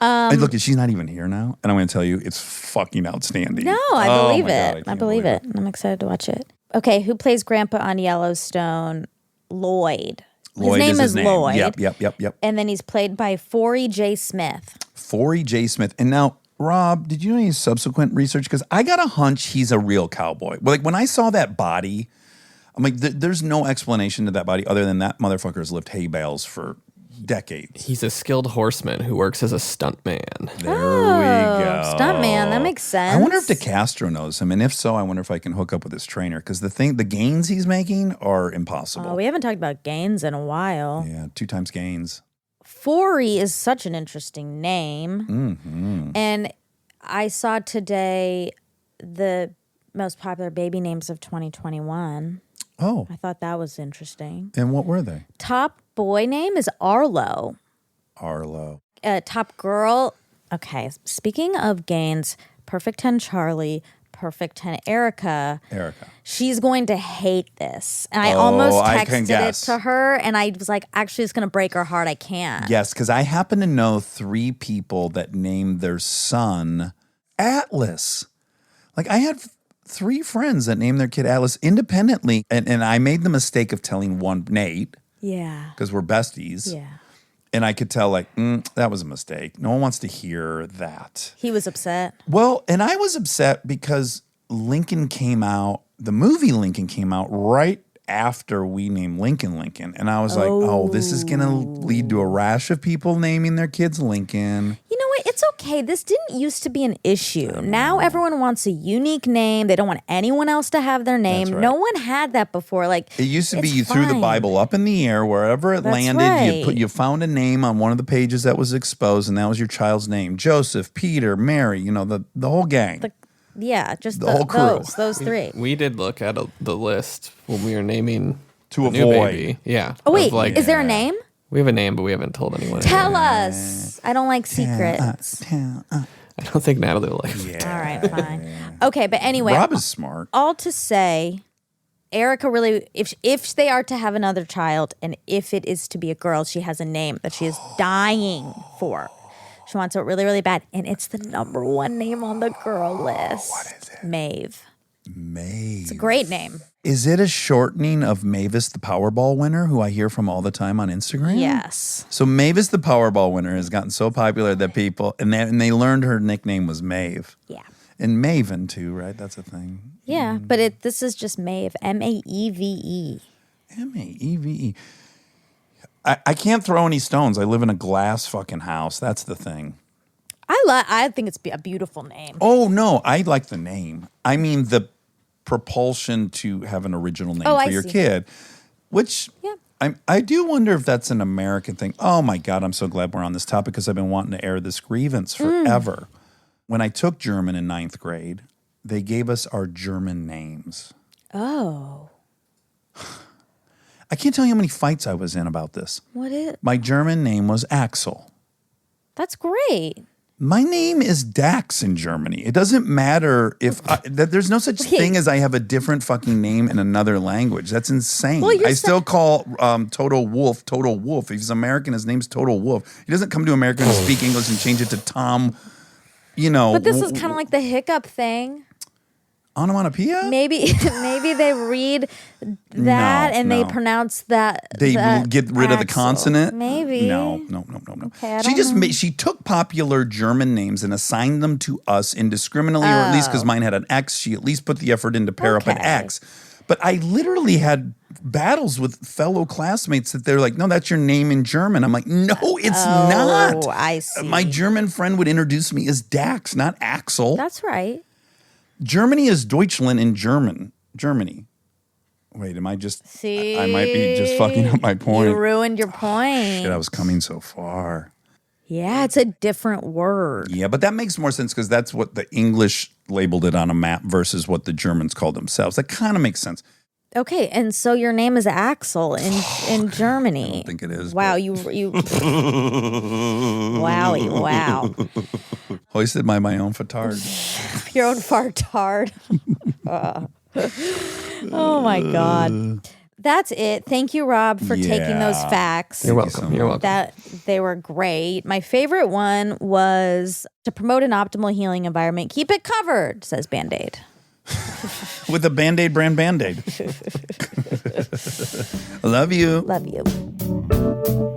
And look, she's not even here now. And I'm going to tell you, it's fucking outstanding. No, Oh I believe my God, it. I can't believe it. I'm excited to watch it. Okay, who plays Grandpa on Yellowstone? Lloyd. Lloyd his name is is Lloyd. Yep. And then he's played by Forey J. Smith. Forey J. Smith. And now, Rob, did you do any subsequent research? Because I got a hunch he's a real cowboy. Like when I saw that body, I'm like, there's no explanation to that body other than that motherfucker's lift hay bales for decades. He's a skilled horseman who works as a stuntman. There we go. Stuntman, that makes sense. I wonder if DeCastro knows him, and if so, I wonder if I can hook up with his trainer because the gains he's making are impossible. Oh, we haven't talked about Gaines in a while. Yeah, 2 times gains. Forey is such an interesting name. Mm-hmm. And I saw today the most popular baby names of 2021. Oh, I thought that was interesting. and what were they? Top boy name is Arlo. Arlo. Top girl. Okay, speaking of gains, Perfect 10 Charlie, Perfect 10 Erica. She's going to hate this. And I almost I can texted it guess. to her, and I was like, actually, it's going to break her heart. I can't. Yes, because I happen to know 3 people that named their son Atlas. Like I had 3 friends that named their kid Atlas independently. And I made the mistake of telling one, Nate, Yeah. because we're besties. Yeah. And I could tell, like, that was a mistake. No one wants to hear that. He was upset. Well, and I was upset because Lincoln came out, the movie Lincoln came out right after we named Lincoln. And I was like, oh, this is going to lead to a rash of people naming their kids Lincoln. You know what? It's okay. This didn't used to be an issue. Now everyone wants a unique name. They don't want anyone else to have their name. That's right. No one had that before. Like It used to be it's you threw the fine. Bible up in the air wherever it That's landed. right. You found a name on one of the pages that was exposed, and that was your child's name: Joseph, Peter, Mary. You know the whole gang. Yeah, just The whole crew. those 3. We did look at the list when we were naming To the new avoid. baby. Yeah. Oh wait, of, like, is there a name? We have a name, but we haven't told anyone. Tell us. I don't like secrets. I don't think Natalie will like it. All right, fine. Okay, but anyway, Rob is smart. all to say, Erica really, if they are to have another child, and if it is to be a girl, she has a name that she is dying for. She wants it really, really bad, and it's the number 1 name on the girl list. What is it? Maeve. Maeve. It's a great name. Is it a shortening of Mavis, the Powerball winner, who I hear from all the time on Instagram? Yes. So Mavis, the Powerball winner, has gotten so popular that people and they learned her nickname was Maeve. Yeah. And Maven too, right? That's a thing. Yeah, but this is just Maeve. Maeve. Maeve. I can't throw any stones. I live in a glass fucking house. That's the thing. I think it's a beautiful name. Oh no, I like the name. I mean the propulsion to have an original name for your see. kid, which Yeah. I do wonder if that's an American thing. Oh my God, I'm so glad we're on this topic because I've been wanting to air this grievance forever. When I took German in 9th grade, they gave us our German names. Oh. I can't tell you how many fights I was in about this. What is? My German name was Axel. That's great. My name is Dax in Germany. It doesn't matter if there's no such thing as I have a different fucking name in another language. That's insane. Well, you're I still call Toto Wolf. If he's American, his name's Toto Wolf. He doesn't come to America and speak English and change it to Tom. You know, But this is kind of like the hiccup thing. onomatopoeia. Maybe they read that and they no. pronounce that. They that get rid of the axle. consonant. Maybe. No. Okay, I She don't just know. she took popular German names and assigned them to us indiscriminately, or at least because mine had an X. She at least put the effort in to pair up an Okay. X. But I literally had battles with fellow classmates that they're like, "No, that's your name in German." I'm like, "No, it's not." Oh, I see. My German friend would introduce me as Dax, not Axel. That's right. Germany is Deutschland in Germany. Wait, am I just? See, I might be just fucking up my point. You ruined your point. Shit, I was coming so far. Yeah, it's a different word. Yeah, but that makes more sense because that's what the English labeled it on a map versus what the Germans called themselves. That kind of makes sense. Okay, and so your name is Axel in Germany. I don't think it is. Wow, but- you Wowie, wow. Hoisted by my own fatard. Your own fartard. Oh my God. That's it. Thank you, Rob, for taking those Yeah. facts. You're welcome. You're welcome. That they were great. My favorite one was to promote an optimal healing environment. Keep it covered, says Band-Aid. With a Band-Aid brand Band-Aid. Love you. Love you.